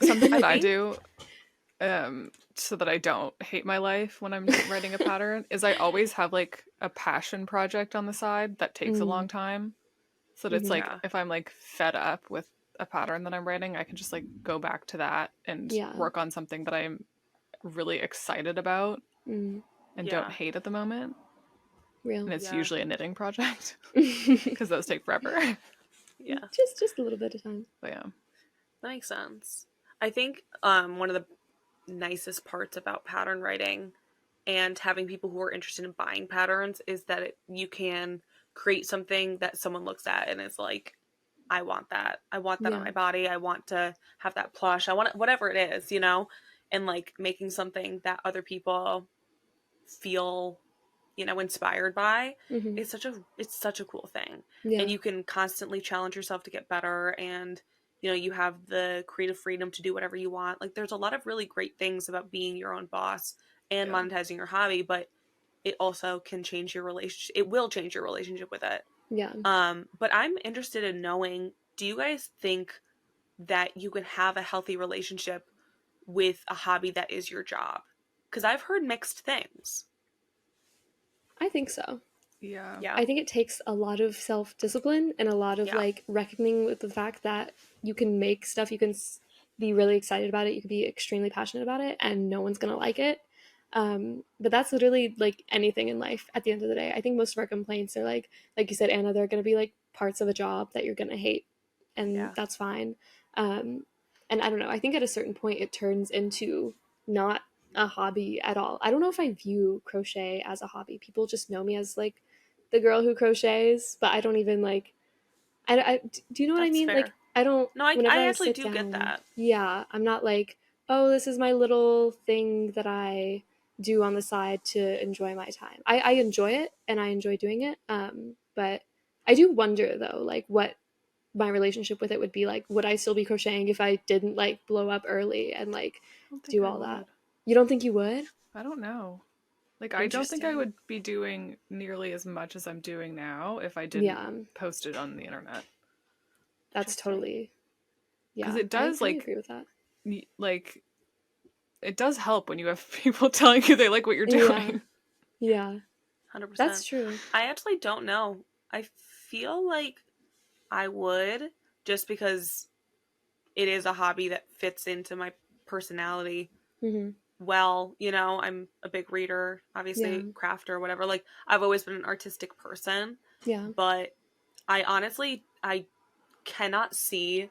Something I that I think. do, so that I don't hate my life when I'm writing a pattern is I always have like a passion project on the side that takes a long Mm, time. So that it's mm-hmm. like Yeah. if I'm like fed up with a pattern that I'm writing, I can just like go back to that and Yeah. work on something that I'm really excited about Mm, and don't Yeah. hate at the moment. real. And it's Yeah. usually a knitting project just because those take forever. Yeah. just a little bit of time. But yeah. That makes sense. I think one of the nicest parts about pattern writing and having people who are interested in buying patterns is that you can create something that someone looks at and is like, I want that. I want that on Yeah. my body. I want to have that plush. I want it, whatever it is, and like making something that other people feel, inspired by, Mm-hmm. it's such a cool thing. Yeah. And you can constantly challenge yourself to get better, and you have the creative freedom to do whatever you want. Like there's a lot of really great things about being your own boss and Yeah. monetizing your hobby, but it also can change your relationship. It will change your relationship with it. Yeah. But I'm interested in knowing, do you guys think that you can have a healthy relationship with a hobby that is your job? Because I've heard mixed things. I think so. Yeah. Yeah. I think it takes a lot of self-discipline and a lot of Yeah. like reckoning with the fact that you can make stuff, you can be really excited about it, you can be extremely passionate about it, and no one's gonna like it. But that's literally like anything in life at the end of the day. I think most of our complaints are like you said, Anna, they're gonna be like parts of a job that you're gonna hate, and Yeah. that's fine. Um, and I don't know, I think at a certain point it turns into not a hobby at all. I don't know if I view crochet as a hobby. People just know me as like the girl who crochets, but I don't even like do you know what I That's mean? Like fair. I don't No, whenever I I actually sit do get down, that. yeah, I'm not like, oh, this is my little thing that I do on the side to enjoy my time. I enjoy it and I enjoy doing it. But I do wonder though, like what my relationship with it would be like. Would I still be crocheting if I didn't like blow up early and like I don't think do I all that? would. You don't think you would? I don't know. Like, I don't think I Interesting. would be doing nearly as much as I'm doing now if I didn't Yeah, post it on the internet. that's Interesting. totally, Because yeah, it does, I like, agree with that. like, it does help when you have people telling you they like what you're Yeah, doing. yeah, 100%. that's true. I actually don't know. I feel like I would, just because it is a hobby that fits into my personality Hmm. well. I'm a big reader, Yeah, obviously, crafter, whatever. Like, I've always been an artistic person, yeah. but I cannot see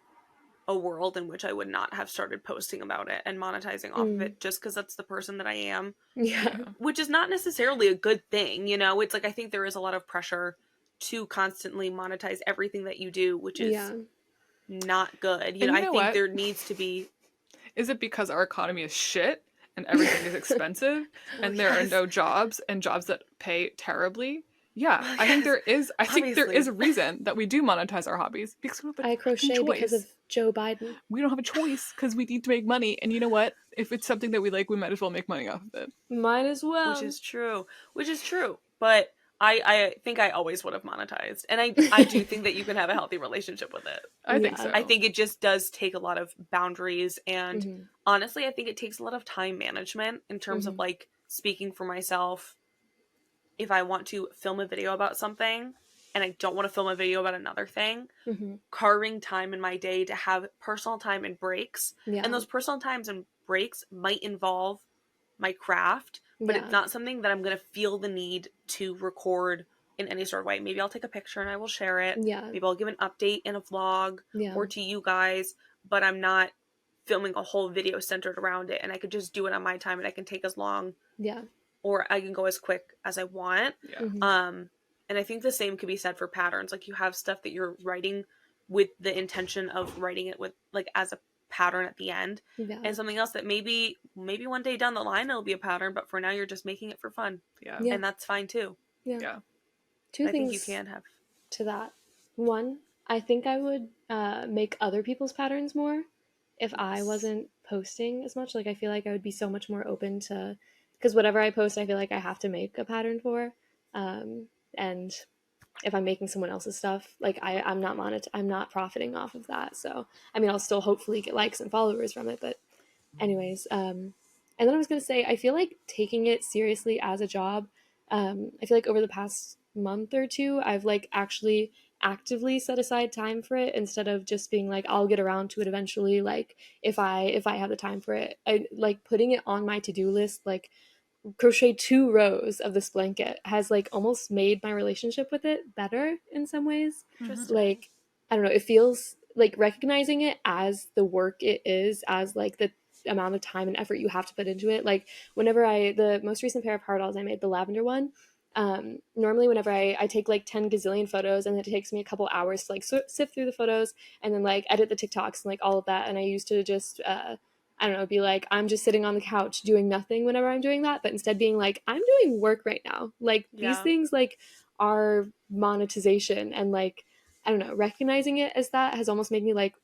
a world in which I would not have started posting about it and monetizing off of Mm. it, just because that's the person that I am, Yeah, Yeah. which is not necessarily a good thing. It's like, I think there is a lot of pressure to constantly monetize everything that you do, which is yeah, not good. And you I know think what? there needs to be. Is it because our economy is shit and everything is expensive Well, and there are yes. no jobs and jobs that pay terribly? Yeah, Well, I think yes, there is obviously. a reason that we do monetize our hobbies because we don't have I a freaking crochet because of choice. Joe Biden. We don't have a choice because we need to make money. And you know what? If it's something that we like, we might as well make money off of it. Might as which well. is true. Which is true. But I think I always would have monetized. And I do think that you can have a healthy relationship with it. I think Yeah. I so. think it just does take a lot of boundaries, and Hmm. honestly, I think it takes a lot of time management in terms of Hmm. like speaking for myself. If I want to film a video about something and I don't want to film a video about another thing, Hmm. carving time in my day to have personal time and breaks. And Yeah, those personal times and breaks might involve my craft, but it's yeah, not something that I'm going to feel the need to record in any sort of way. Maybe I'll take a picture and I will share it. yeah, Maybe I'll give an update in a vlog yeah, or to you guys, but I'm not filming a whole video centered around it. And I could just do it on my time, and I can take as long yeah. or I can go as quick as I want. Yeah. Hmm. Um, and I think the same could be said for patterns. Like, you have stuff that you're writing with the intention of writing it with like as a pattern at the end, Yeah, and something else that maybe one day down the line it'll be a pattern, but for now you're just making it for fun, Yeah. yeah, and that's fine too. yeah. Yeah. Two I think you things can have. to that. One, I think I would make other people's patterns more if I Yes. wasn't posting as much. Like, I feel like I would be so much more open to, because whatever I post, I feel like I have to make a pattern for. And if I'm making someone else's stuff, like I'm not profiting off of that. So I mean, I'll still hopefully get likes and followers from it, but anyways, and then I was gonna say, I feel like taking it seriously as a job. I feel like over the past month or two, I've like actually actively set aside time for it instead of just being like, I'll get around to it eventually. Like if I have the time for it, I like putting it on my to do list. Like crochet 2 rows of this blanket has like almost made my relationship with it better in some ways. Mm-hmm. Interesting. Like I don't know, it feels like recognizing it as the work it is, as like the amount of time and effort you have to put into it. Like whenever the most recent pair of hard dolls I made, the lavender one, normally whenever I take like 10 gazillion photos, and it takes me a couple hours to like sift through the photos and then like edit the TikToks and like all of that, and I used to just I don't know, be like, I'm just sitting on the couch doing nothing whenever I'm doing that, but instead being like, I'm doing work right now. Like these Yeah. things like are monetization, and like, I don't know, recognizing it as that has almost made me like,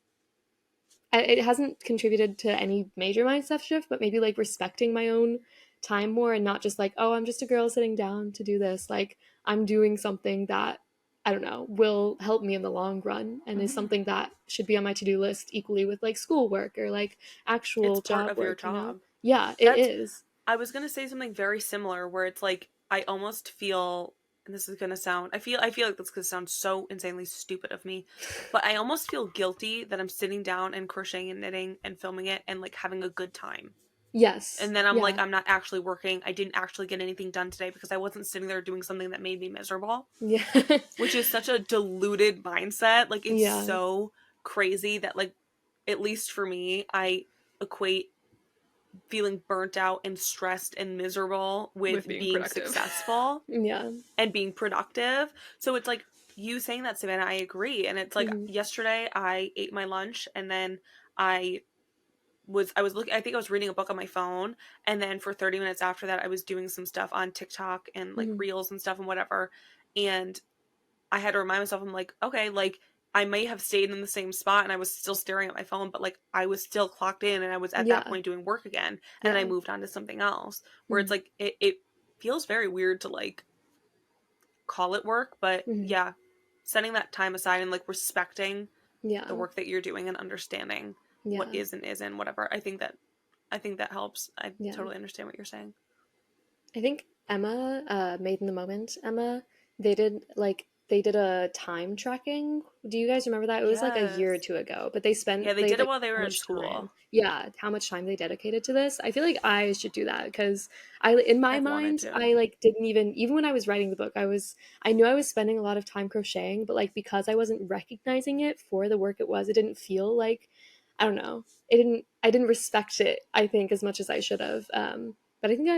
it hasn't contributed to any major mindset shift, but maybe like respecting my own time more and not just like, oh, I'm just a girl sitting down to do this. Like I'm doing something that, I don't know, will help me in the long run and is Mhm. something that should be on my to-do list equally with like schoolwork or like It's actual part job of your work, you know? job. Yeah, it That's is. I was gonna say something very similar where it's like I almost feel, and this is gonna sound, I feel like this could sound so insanely stupid of me, but I almost feel guilty that I'm sitting down and crocheting and knitting and filming it and like having a good time. Yes. And then I'm like, Yeah. I'm not actually working. I didn't actually get anything done today because I wasn't sitting there doing something that made me miserable, Yeah. which is such a diluted mindset. Like it's Yeah. so crazy that like at least for me, I equate feeling burnt out and stressed and miserable with with being being productive. successful Yeah. and being productive. So it's like you saying that, Savannah, I agree. And it's like Mhm. yesterday I ate my lunch and then I I was looking, I think I was reading a book on my phone, and then for 30 minutes after that I was doing some stuff on TikTok and like Mhm. reels and stuff and whatever. And I had to remind myself, I'm like, okay, like I may have stayed in the same spot and I was still staring at my phone, but like I was still clocked in and I was at that Yeah. point doing work again. And then I Yeah. moved on to something else where it's Mhm. like, it feels very weird to like call it work, but Mhm. yeah, setting that time aside and like respecting the Yeah. work that you're doing and understanding what Yeah. is and isn't, whatever. I think that helps. I Yeah. totally understand what you're saying. I think Emma, Made in the Moment, Emma, they did a time tracking. Do you guys remember that? It was like a year or Yes. two ago, but they Yeah, spent they they did it like while they how were in much time. school. Yeah, how much time they dedicated to this. I feel like I should do that because I in my I've wanted mind, to. I like didn't even when I was writing the book, I knew I was spending a lot of time crocheting, but like because I wasn't recognizing it for the work it was, it didn't feel like, I don't know. I didn't respect it, I think, as much as I should have. But I think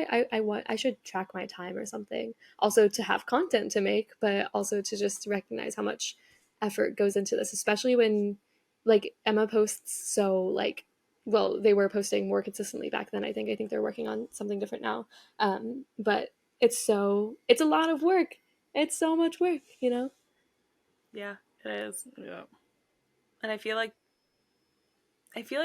I should track my time or something. Also to have content to make, but also to just recognize how much effort goes into this, especially when like Emma posts so like, well, they were posting more consistently back then. I think they're working on something different now. But it's a lot of work. It's so much work, you know? Yeah, it is. Yeah. And I feel like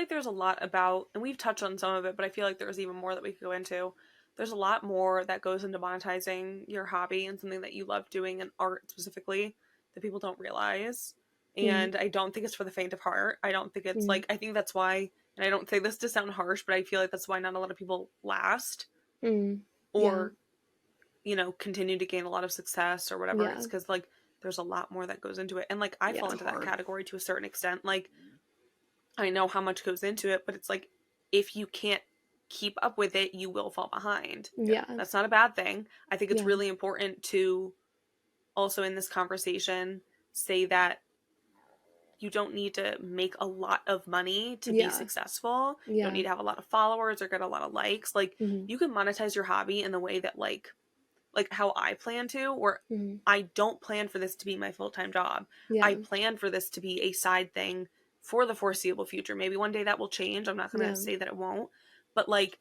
there's a lot about, and we've touched on some of it, but I feel like there's even more that we could go into. There's a lot more that goes into monetizing your hobby and something that you love doing, and art specifically, that people don't realize. Mm, And I don't think it's for the faint of heart. I don't think it's mm, like, I think that's why, and I don't say this to sound harsh, but I feel like that's why not a lot of people last mm. Yeah, or, continue to gain a lot of success or whatever. yeah, It's because, like, there's a lot more that goes into it. And, like, I yeah, fall It's into that hard. category to a certain extent. Like, I know how much goes into it, but it's like if you can't keep up with it, you will fall behind. Yeah. yeah, That's not a bad thing. I think it's yeah, really important to also in this conversation say that you don't need to make a lot of money to be yeah, successful. You don't yeah. need to have a lot of followers or get a lot of likes. Like Mm-hmm, you can monetize your hobby in the way that like how I plan to, or mm-hmm. I don't plan for this to be my full-time job. I Yeah, plan for this to be a side thing for the foreseeable future. Maybe one day that will change. I'm not going to yeah, say that it won't. But like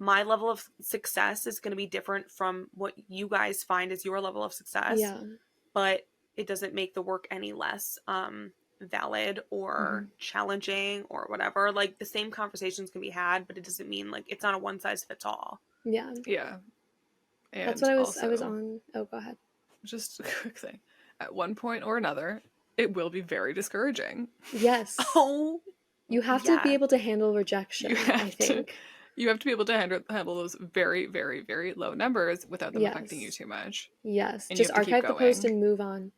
my level of success is going to be different from what you guys find is your level of success, yeah. but it doesn't make the work any less valid Mm-hmm. or challenging or whatever. Like the same conversations can be had, but it doesn't mean like it's not a one size fits all. Yeah. Yeah. That's And what I was also, on. Oh, go ahead. just a quick thing. At one point or another, it will be very discouraging. Yes. Oh, You have to be yeah. able to handle You rejection, I have to think. you have to be able to handle those very, very, very low numbers without them affecting you Yes. too much. Yes. And you Just have to keep archive the post going. and move on.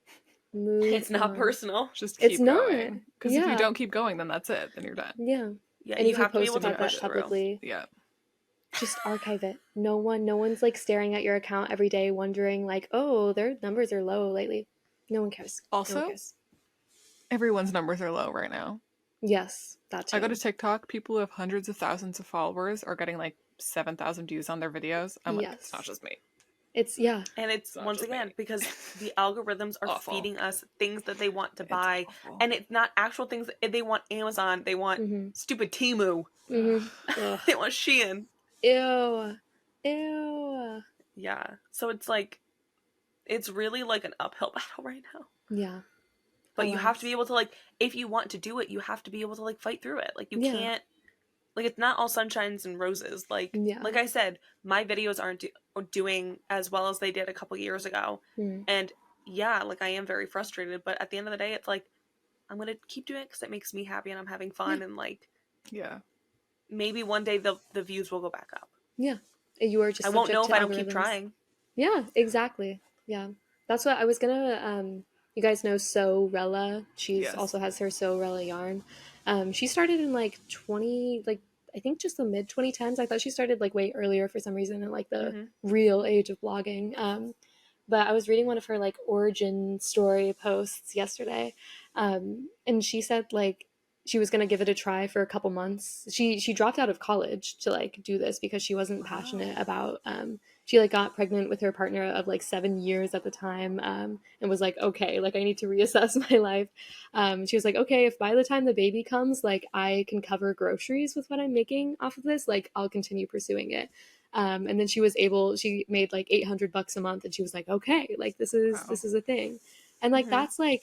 Move It's not on. personal. Just It's keep not. going. Because if you Yeah. don't keep going, then that's it. Then you're done. Yeah. Yeah, And you if you have to be post able And to you about have that push to, through. publicly, yeah. just archive it. No one's like staring at your account every day wondering like, "Oh, their numbers are low lately." No one cares. No one Also, cares. everyone's numbers are low right now. Yes, that I go to too. TikTok, people who have hundreds of thousands of followers are getting like 7,000 views on their videos. I'm like, it's not Yes. just me. It's yeah. And it's not once just again me. because the algorithms are Awful. feeding us things that they want to It's buy, awful. and it's not actual things. They want Amazon. They want Mm-hmm. stupid Temu. Mm-hmm. Ugh. They want Shein. Ew. Ew. Yeah. So it's like it's really like an uphill battle right now. Yeah. But you have to Alas. be able to like if you want to do it, you have to be able to like fight through it. Like you Yeah. can't like it's not all sunshines and roses. Yeah. Like I said, my videos aren't doing as well as they did a couple years ago. Mm. And yeah, like I am very frustrated, but at the end of the day it's like I'm going to keep doing it cuz it makes me happy and I'm having fun Yeah. and like Yeah. maybe one day the views will go back up. Yeah. You are just I won't subject know if to I don't keep algorithms. trying. Yeah, exactly. Yeah. That's what I was gonna you guys know So Rella. She's Yes. also has her So Rella yarn. She started in like 20 like I think just the mid 2010s. I thought she started like way earlier for some reason in like the Mhm. real age of blogging. But I was reading one of her like origin story posts yesterday, and she said like she was gonna give it a try for a couple months. She dropped out of college to like do this because she wasn't passionate Oh. about. She like got pregnant with her partner of like 7 years at the time, and was like, okay, like I need to reassess my life. She was like, okay, if by the time the baby comes, like I can cover groceries with what I'm making off of this, like I'll continue pursuing it. And then she made like $800 a month, and she was like, okay, like Wow. this is a thing. And like Mhm. that's like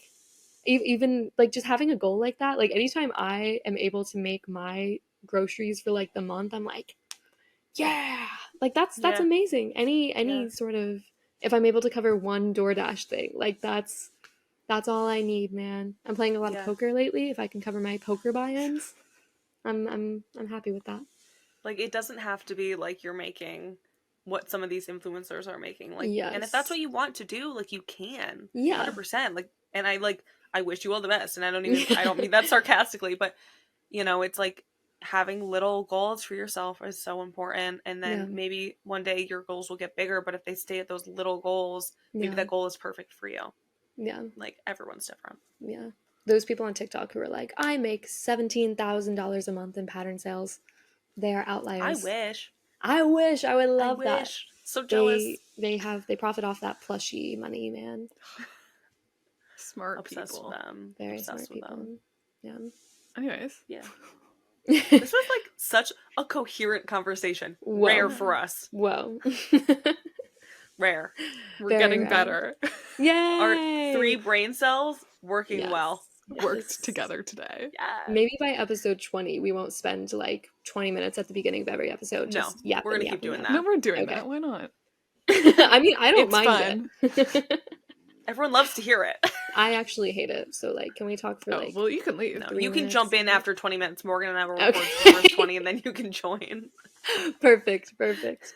even like just having a goal like that, like anytime I am able to make my groceries for like the month, I'm like, yeah, like that's Yeah. amazing. Yeah. Any sort of, if I'm able to cover one DoorDash thing, like that's all I need, man. I'm playing a lot of Yeah. poker lately. If I can cover my poker buy-ins, I'm happy with that. Like it doesn't have to be like you're making what some of these influencers are making. Like and if that's what Yes. you want to do, like you can. Yeah. 100%. Like I wish you all the best and I don't mean that sarcastically, but it's like having little goals for yourself is so important and Yeah. then maybe one day your goals will get bigger, but if they stay at those little goals, maybe Yeah. that goal is perfect for you. Yeah. Like everyone's different. Yeah. Those people on TikTok who are like, I make $17,000 a month in pattern sales. They are I outliers. wish. I wish I would I love that. wish. So jealous. They profit off that plushy money, man. Smart Obsessed with people. them. Very Obsessed smart with people. them. Anyways. Yeah. This was like such a coherent conversation. Rare Whoa. for us. Whoa. Rare. We're Very getting rare. better. Our Yay! 3 brain cells working Yes. well. Worked Yes. together today. Yeah. Maybe by episode 20, we won't spend like 20 minutes at the beginning of every episode No, just yapping. we're gonna keep doing No, that. we're doing Okay. that. Why not? I mean, I don't It's mind fun. it. Everyone loves to hear it. I actually hate it. So, like, can we talk for Oh, like well, you can leave. No, 3 you can minutes? jump in Like- after 20 minutes. Morgan and I will record Okay. for the first 20 and then you can join. Perfect. Perfect.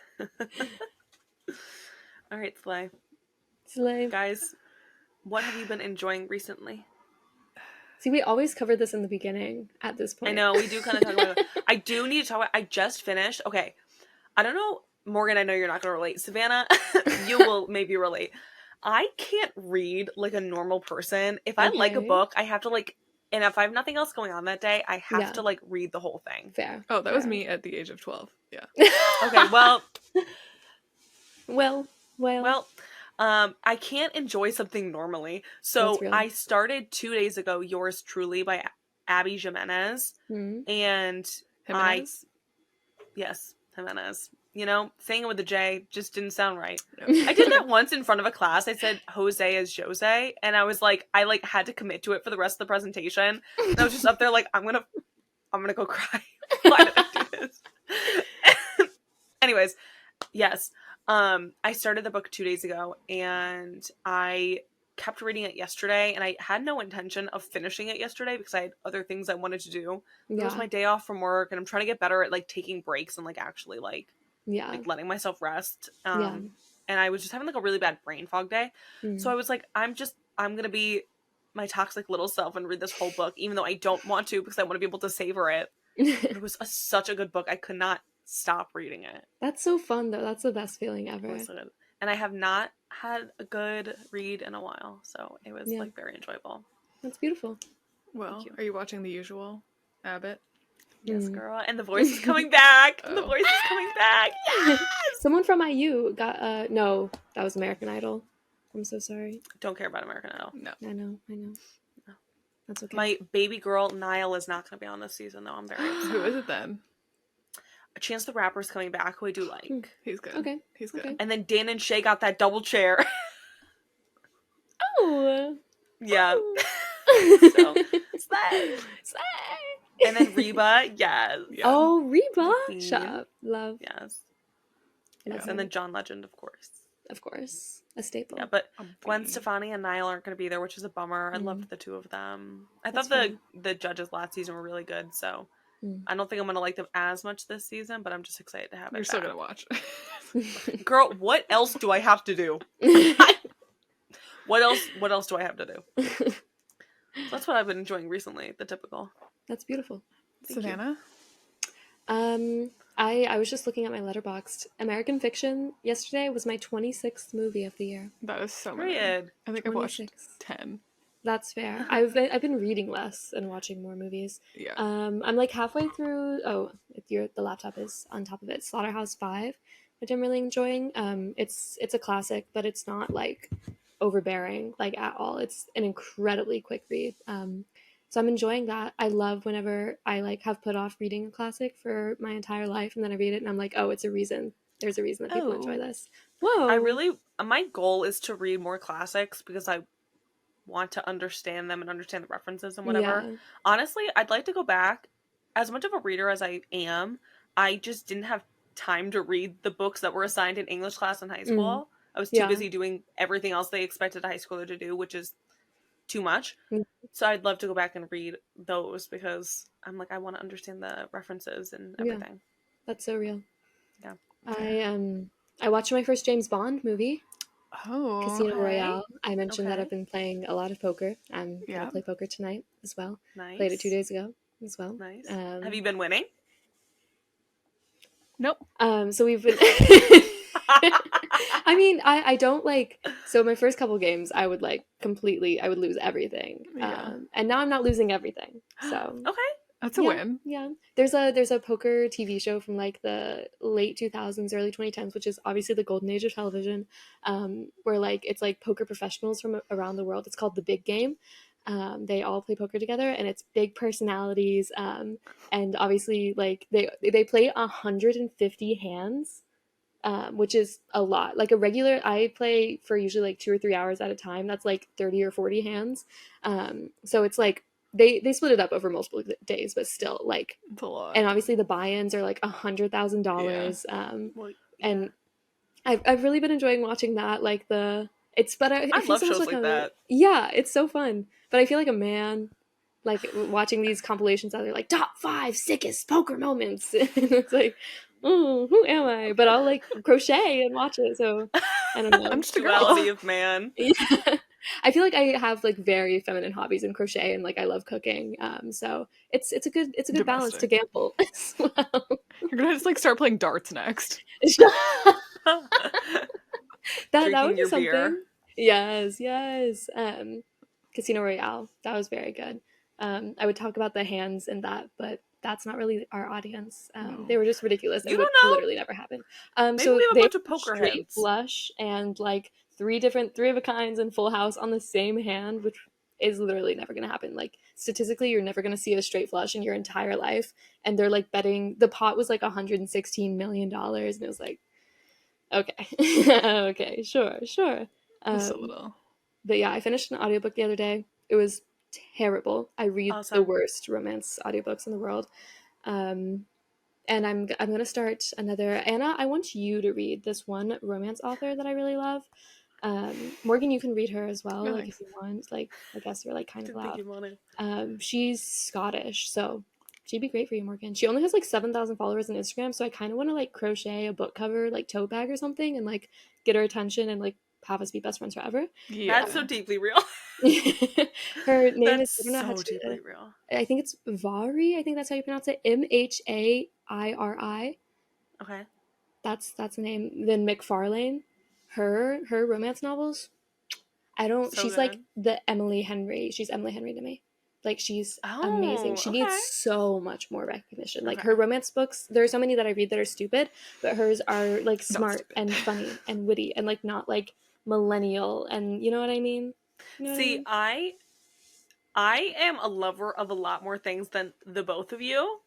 All right, Slay. Slay. Guys, what have you been enjoying recently? See, we always cover this in the beginning at this point. I know, we do kind of talk about it. I do need to talk about I just finished. Okay. I don't know, Morgan, I know you're not going to relate. Savannah, you will maybe relate. I can't read like a normal person. If I like a Okay. book, I have to like, and if I have nothing else going on that day, I have Yeah. to like read the whole thing. Fair. Oh, that was Fair. me at the age of 12. Yeah. Okay, well, Well. I can't enjoy something normally. So That's real. I started 2 days ago, Yours Truly by Abby Jimenez. Hmm. And Jimenez? yes, Jimenez. Saying it with a J just didn't sound right. No. I did that once in front of a class. I said Jose as Jose, and I was like, I like had to commit to it for the rest of the presentation. And I was just up there like, I'm gonna go cry. Why did I do this? Anyways, yes. I started the book 2 days ago, and I kept reading it yesterday, and I had no intention of finishing it yesterday because I had other things I wanted to do. It was Yeah. my day off from work, and I'm trying to get better at like taking breaks and like actually like Yeah. letting myself rest. Yeah. And I was just having like a really bad brain fog day. Mm. So I was like, I'm gonna be my toxic little self and read this whole book, even though I don't want to because I want to be able to savor it. But it was such a good book. I could not stop reading it. That's so fun though. That's the best feeling It ever. was so good. And I have not had a good read in a while, so it was like very enjoyable. That's beautiful. Well, you. are you watching The Usual, Abbott? Yes, girl. And the voice is coming back. The voice is coming back. Yes! Someone from IU got no, that was American Idol. I'm so sorry. Don't care about American Idol. No. I know. No. That's okay. My baby girl Niall is not going to be on this season, though. I'm very upset. Who is it then? Chance the Rapper's coming back, who I do like. He's good. Okay. He's good. Okay. And then Dan and Shay got that double chair. Oh. Yeah. Oh. So, slay. And then Reba, yes. Yeah. Oh, Reba. Queen. Shut up. Love. Yes. Love Yes. her. And then John Legend, of course. Of course. A staple. Yeah, but Gwen Stefani and Niall aren't going to be there, which is a bummer. I loved the two of them. I thought the judges last season were really good, so I don't think I'm going to like them as much this season, but I'm just excited to have it. You're still going to watch. Girl, what else do I have to do? What else do I have to do? That's what I've been enjoying recently, the typical. That's beautiful. Savannah? I was just looking at my Letterboxd. American Fiction yesterday was my 26th movie of the year. That is so many. Period. I think I've watched 26. 10. That's fair. I've been reading less and watching more movies. Yeah. I'm like halfway through. Oh, the laptop is on top of it. Slaughterhouse-5, which I'm really enjoying. It's a classic, but it's not like overbearing like at all. It's an incredibly quick read. So I'm enjoying that. I love whenever I like have put off reading a classic for my entire life and then I read it and I'm like, oh, it's a reason. There's a reason that people enjoy this. Whoa. My goal is to read more classics because I want to understand them and understand the references and whatever. Yeah. Honestly, I'd like to go back. As much of a reader as I am, I just didn't have time to read the books that were assigned in English class in high school. I was too busy doing everything else they expected a high schooler to do, which is too much. So I'd love to go back and read those because I'm like, I want to understand the references and everything. Yeah. That's so real. Yeah. I watched my first James Bond movie, Oh. Casino Royale. I mentioned that I've been playing a lot of poker. I'm Yeah. gonna play poker tonight as well. Nice. Played it 2 days ago as well. Nice. Have you been winning? Nope. So we've been I mean, I don't like, so my first couple games I would like completely, I would lose everything. Yeah. And now I'm not losing everything. So Okay. That's a win. Yeah. There's a poker TV show from like the late 2000s, early 2010s, which is obviously the golden age of television, where like it's like poker professionals from around the world. It's called The Big Game. They all play poker together and it's big personalities. And obviously like they play 150 hands, which is a lot. Like I play for usually like 2 or 3 hours at a time. That's like 30 or 40 hands. So it's like they split it up over multiple days, but still like It's a lot. and obviously the buy-ins are like $100,000. Well, And I've really been enjoying watching that. Like I love shows like that. Yeah, it's so fun. But I feel like a man, like watching these compilations out there, like top 5 sickest poker moments. And it's like, who am I? But I'll like crochet and watch it. So I don't know. I'm just a Duality girl. of man. Yeah. I feel like I have like very feminine hobbies in crochet and like I love cooking. So it's a good balance to gamble as well. You're gonna just like start playing darts next. that would be your something. beer. Yes. Casino Royale. That was very good. I would talk about the hands in that, but that's not really our audience. They were just ridiculous. You It would don't know. literally never happen. Maybe So we have a they bunch of poker straight heads. flush and like 3 of a kinds and full house on the same hand, which is literally never going to happen. Like statistically, you're never going to see a straight flush in your entire life. And they're like betting the pot was like $116 million, and it was like, okay, okay, sure. Just a little. But yeah, I finished an audiobook the other day. It was terrible. I read the Awesome. worst romance audiobooks in the world. And I'm gonna start another. Anna, I want you to read this one romance author that I really love. Morgan, you can read her as well, Oh, like nice. if you want. Like I guess you're like kind of Didn't think loud. you'd want to. She's Scottish, so she'd be great for you, Morgan. She only has like 7,000 followers on Instagram, so I kind of want to like crochet a book cover like tote bag or something and like get her attention and like have us be best friends forever. Yeah. That's so deeply real. Her name That's is, I don't know how so to, deeply real. I think it's Vari. I think that's how you pronounce it. Mhairi. Okay. That's the name. Then McFarlane. Her romance novels. So she's like good. the Emily Henry. She's Emily Henry to me. Like, she's amazing. She needs okay. so much more recognition. Like, Okay. her romance books, there are so many that I read that are stupid, but hers are, like, Not smart stupid. and funny and witty and, like, not, like, millennial. And you know what I mean? You know what I See, mean? I am a lover of a lot more things than the both of you.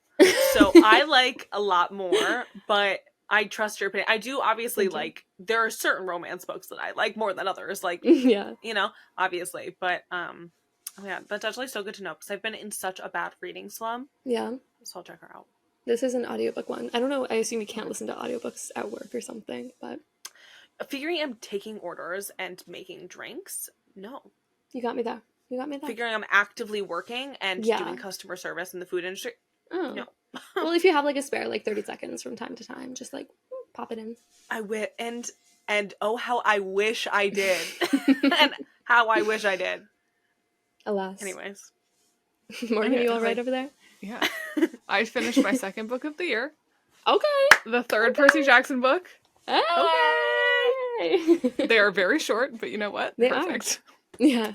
So I like a lot more, but I trust your opinion. I do obviously Thank you. like, there are certain romance books that I like more than others, like, Yeah. you know, obviously. But oh yeah, that's actually so good to know because I've been in such a bad reading slump. Yeah. So I'll check her out. This is an audiobook one. I don't know. I assume you can't listen to audiobooks at work or something, but Figuring I'm taking orders and making drinks, no. you got me there. You got me there. Figuring I'm actively working and Yeah. doing customer service in the food industry, Oh. no. Well, if you have, like, a spare, like, 30 seconds from time to time, just, like, pop it in. I wish, and oh, how I wish I did. And how I wish I did. Alas. Anyways. Morgan, Okay. you all right over there? Yeah. I finished my second book of the year. Okay. The third Percy Jackson book. Hey! They are very short, but you know what? They Perfect. Yeah.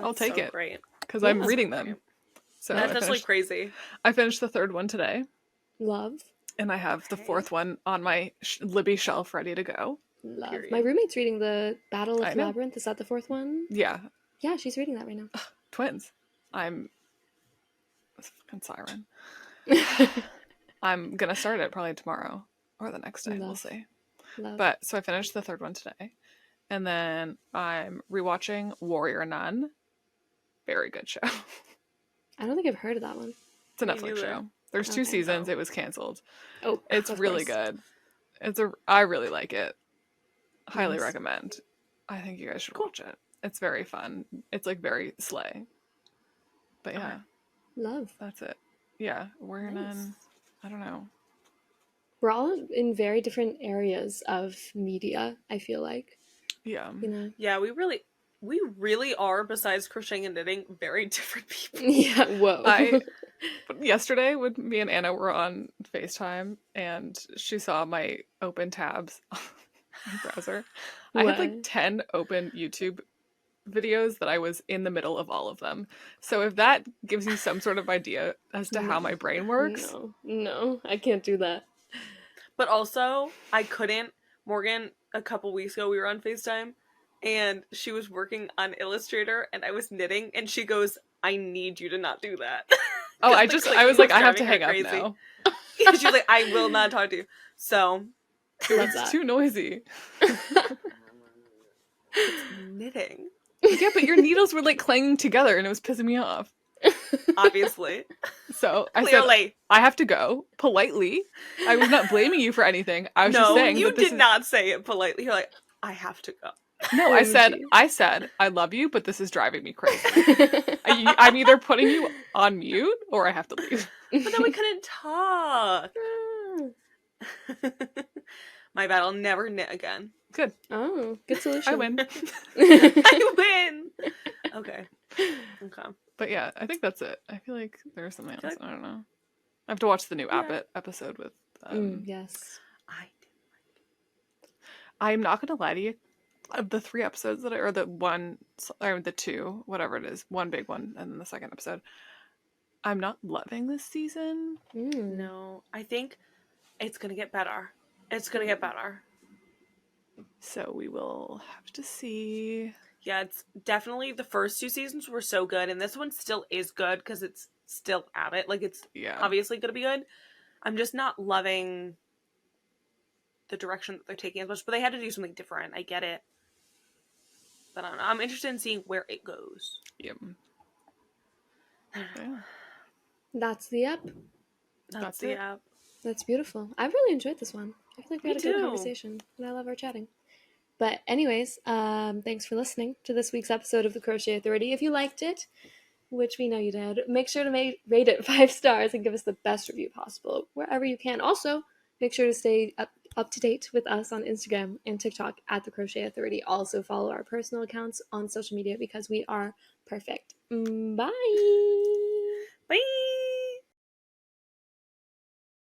I'll That's take so it. great. Because Yeah. I'm reading them. So That's I actually finished, crazy. I finished the third one today. Love. And I have the Okay. fourth one on my Libby shelf ready to go. Love. Period. My roommate's reading the Battle I of know. Labyrinth. Is that the fourth one? Yeah. Yeah, she's reading that right now. Twins. I'm a fucking siren. I'm going to start it probably tomorrow or the next day. We'll Love. see. Love. But so I finished the third one today. And then I'm rewatching Warrior Nun. Very good show. I don't think I've heard of that one. It's a Me Netflix neither. show. There's 2 Okay. seasons. Oh. It was canceled. Oh, It's of really course. good. I really like it. Highly Nice. recommend. I think you guys should Cool. watch it. It's very fun. It's like very slay. But yeah, Okay. Love. that's it. Yeah, Warrior Nun. I don't know. We're all in very different areas of media, I feel like. Yeah. You know? Yeah, we really are, besides crocheting and knitting, very different people. Yeah, whoa. Yesterday, when me and Anna were on FaceTime, and she saw my open tabs on my browser. I had like What? 10 open YouTube videos that I was in the middle of all of them. So if that gives you some sort of idea as to how No. my brain works, No, I can't do that. But also, I couldn't. Morgan, a couple weeks ago, we were on FaceTime, and she was working on Illustrator, and I was knitting, and she goes, "I need you to not do that." oh, 'Cause I was like, I have to driving her hang up crazy. now. She was like, "I will not talk to you." So, It Love was that. too noisy. knitting, Yeah, but your needles were like clanging together, and it was pissing me off. obviously. So I said, Clearly. I have to go politely. I was not blaming you for anything. I was No, just saying you that this did is... not say it politely. You're like, "I have to go." No, OMG. I said, I love you, but this is driving me crazy. I'm either putting you on mute or I have to leave. But then we couldn't talk. My bad, I'll never knit again. Good. Oh, good solution. I win. I win! Okay. But yeah, I think that's it. I feel like there's something else. like- I don't know. I have to watch the new Yeah. Abbott episode with... Yes. I I'm not going to lie to you. Of the 3 episodes that or the one, or the 2, whatever it is, one big one, and then the second episode, I'm not loving this season. No, I think it's gonna get better. It's gonna get better. So we will have to see. Yeah, it's definitely, the first 2 seasons were so good, and this one still is good because it's still at it. Like, it's Yeah. obviously gonna be good. I'm just not loving the direction that they're taking as much, but they had to do something different. I get it. But I don't know. I'm interested in seeing where it goes. Yep. Yeah. That's the app. That's it. the app. That's beautiful. I've really enjoyed this one. I feel like we Me had a good too. conversation, and I love our chatting. But anyways, thanks for listening to this week's episode of the Crochet Authority. If you liked it, which we know you did, make sure to rate it 5 stars and give us the best review possible wherever you can. Also, make sure to stay up to date with us on Instagram and TikTok at the Crochet Authority. Also follow our personal accounts on social media because we are perfect. Bye!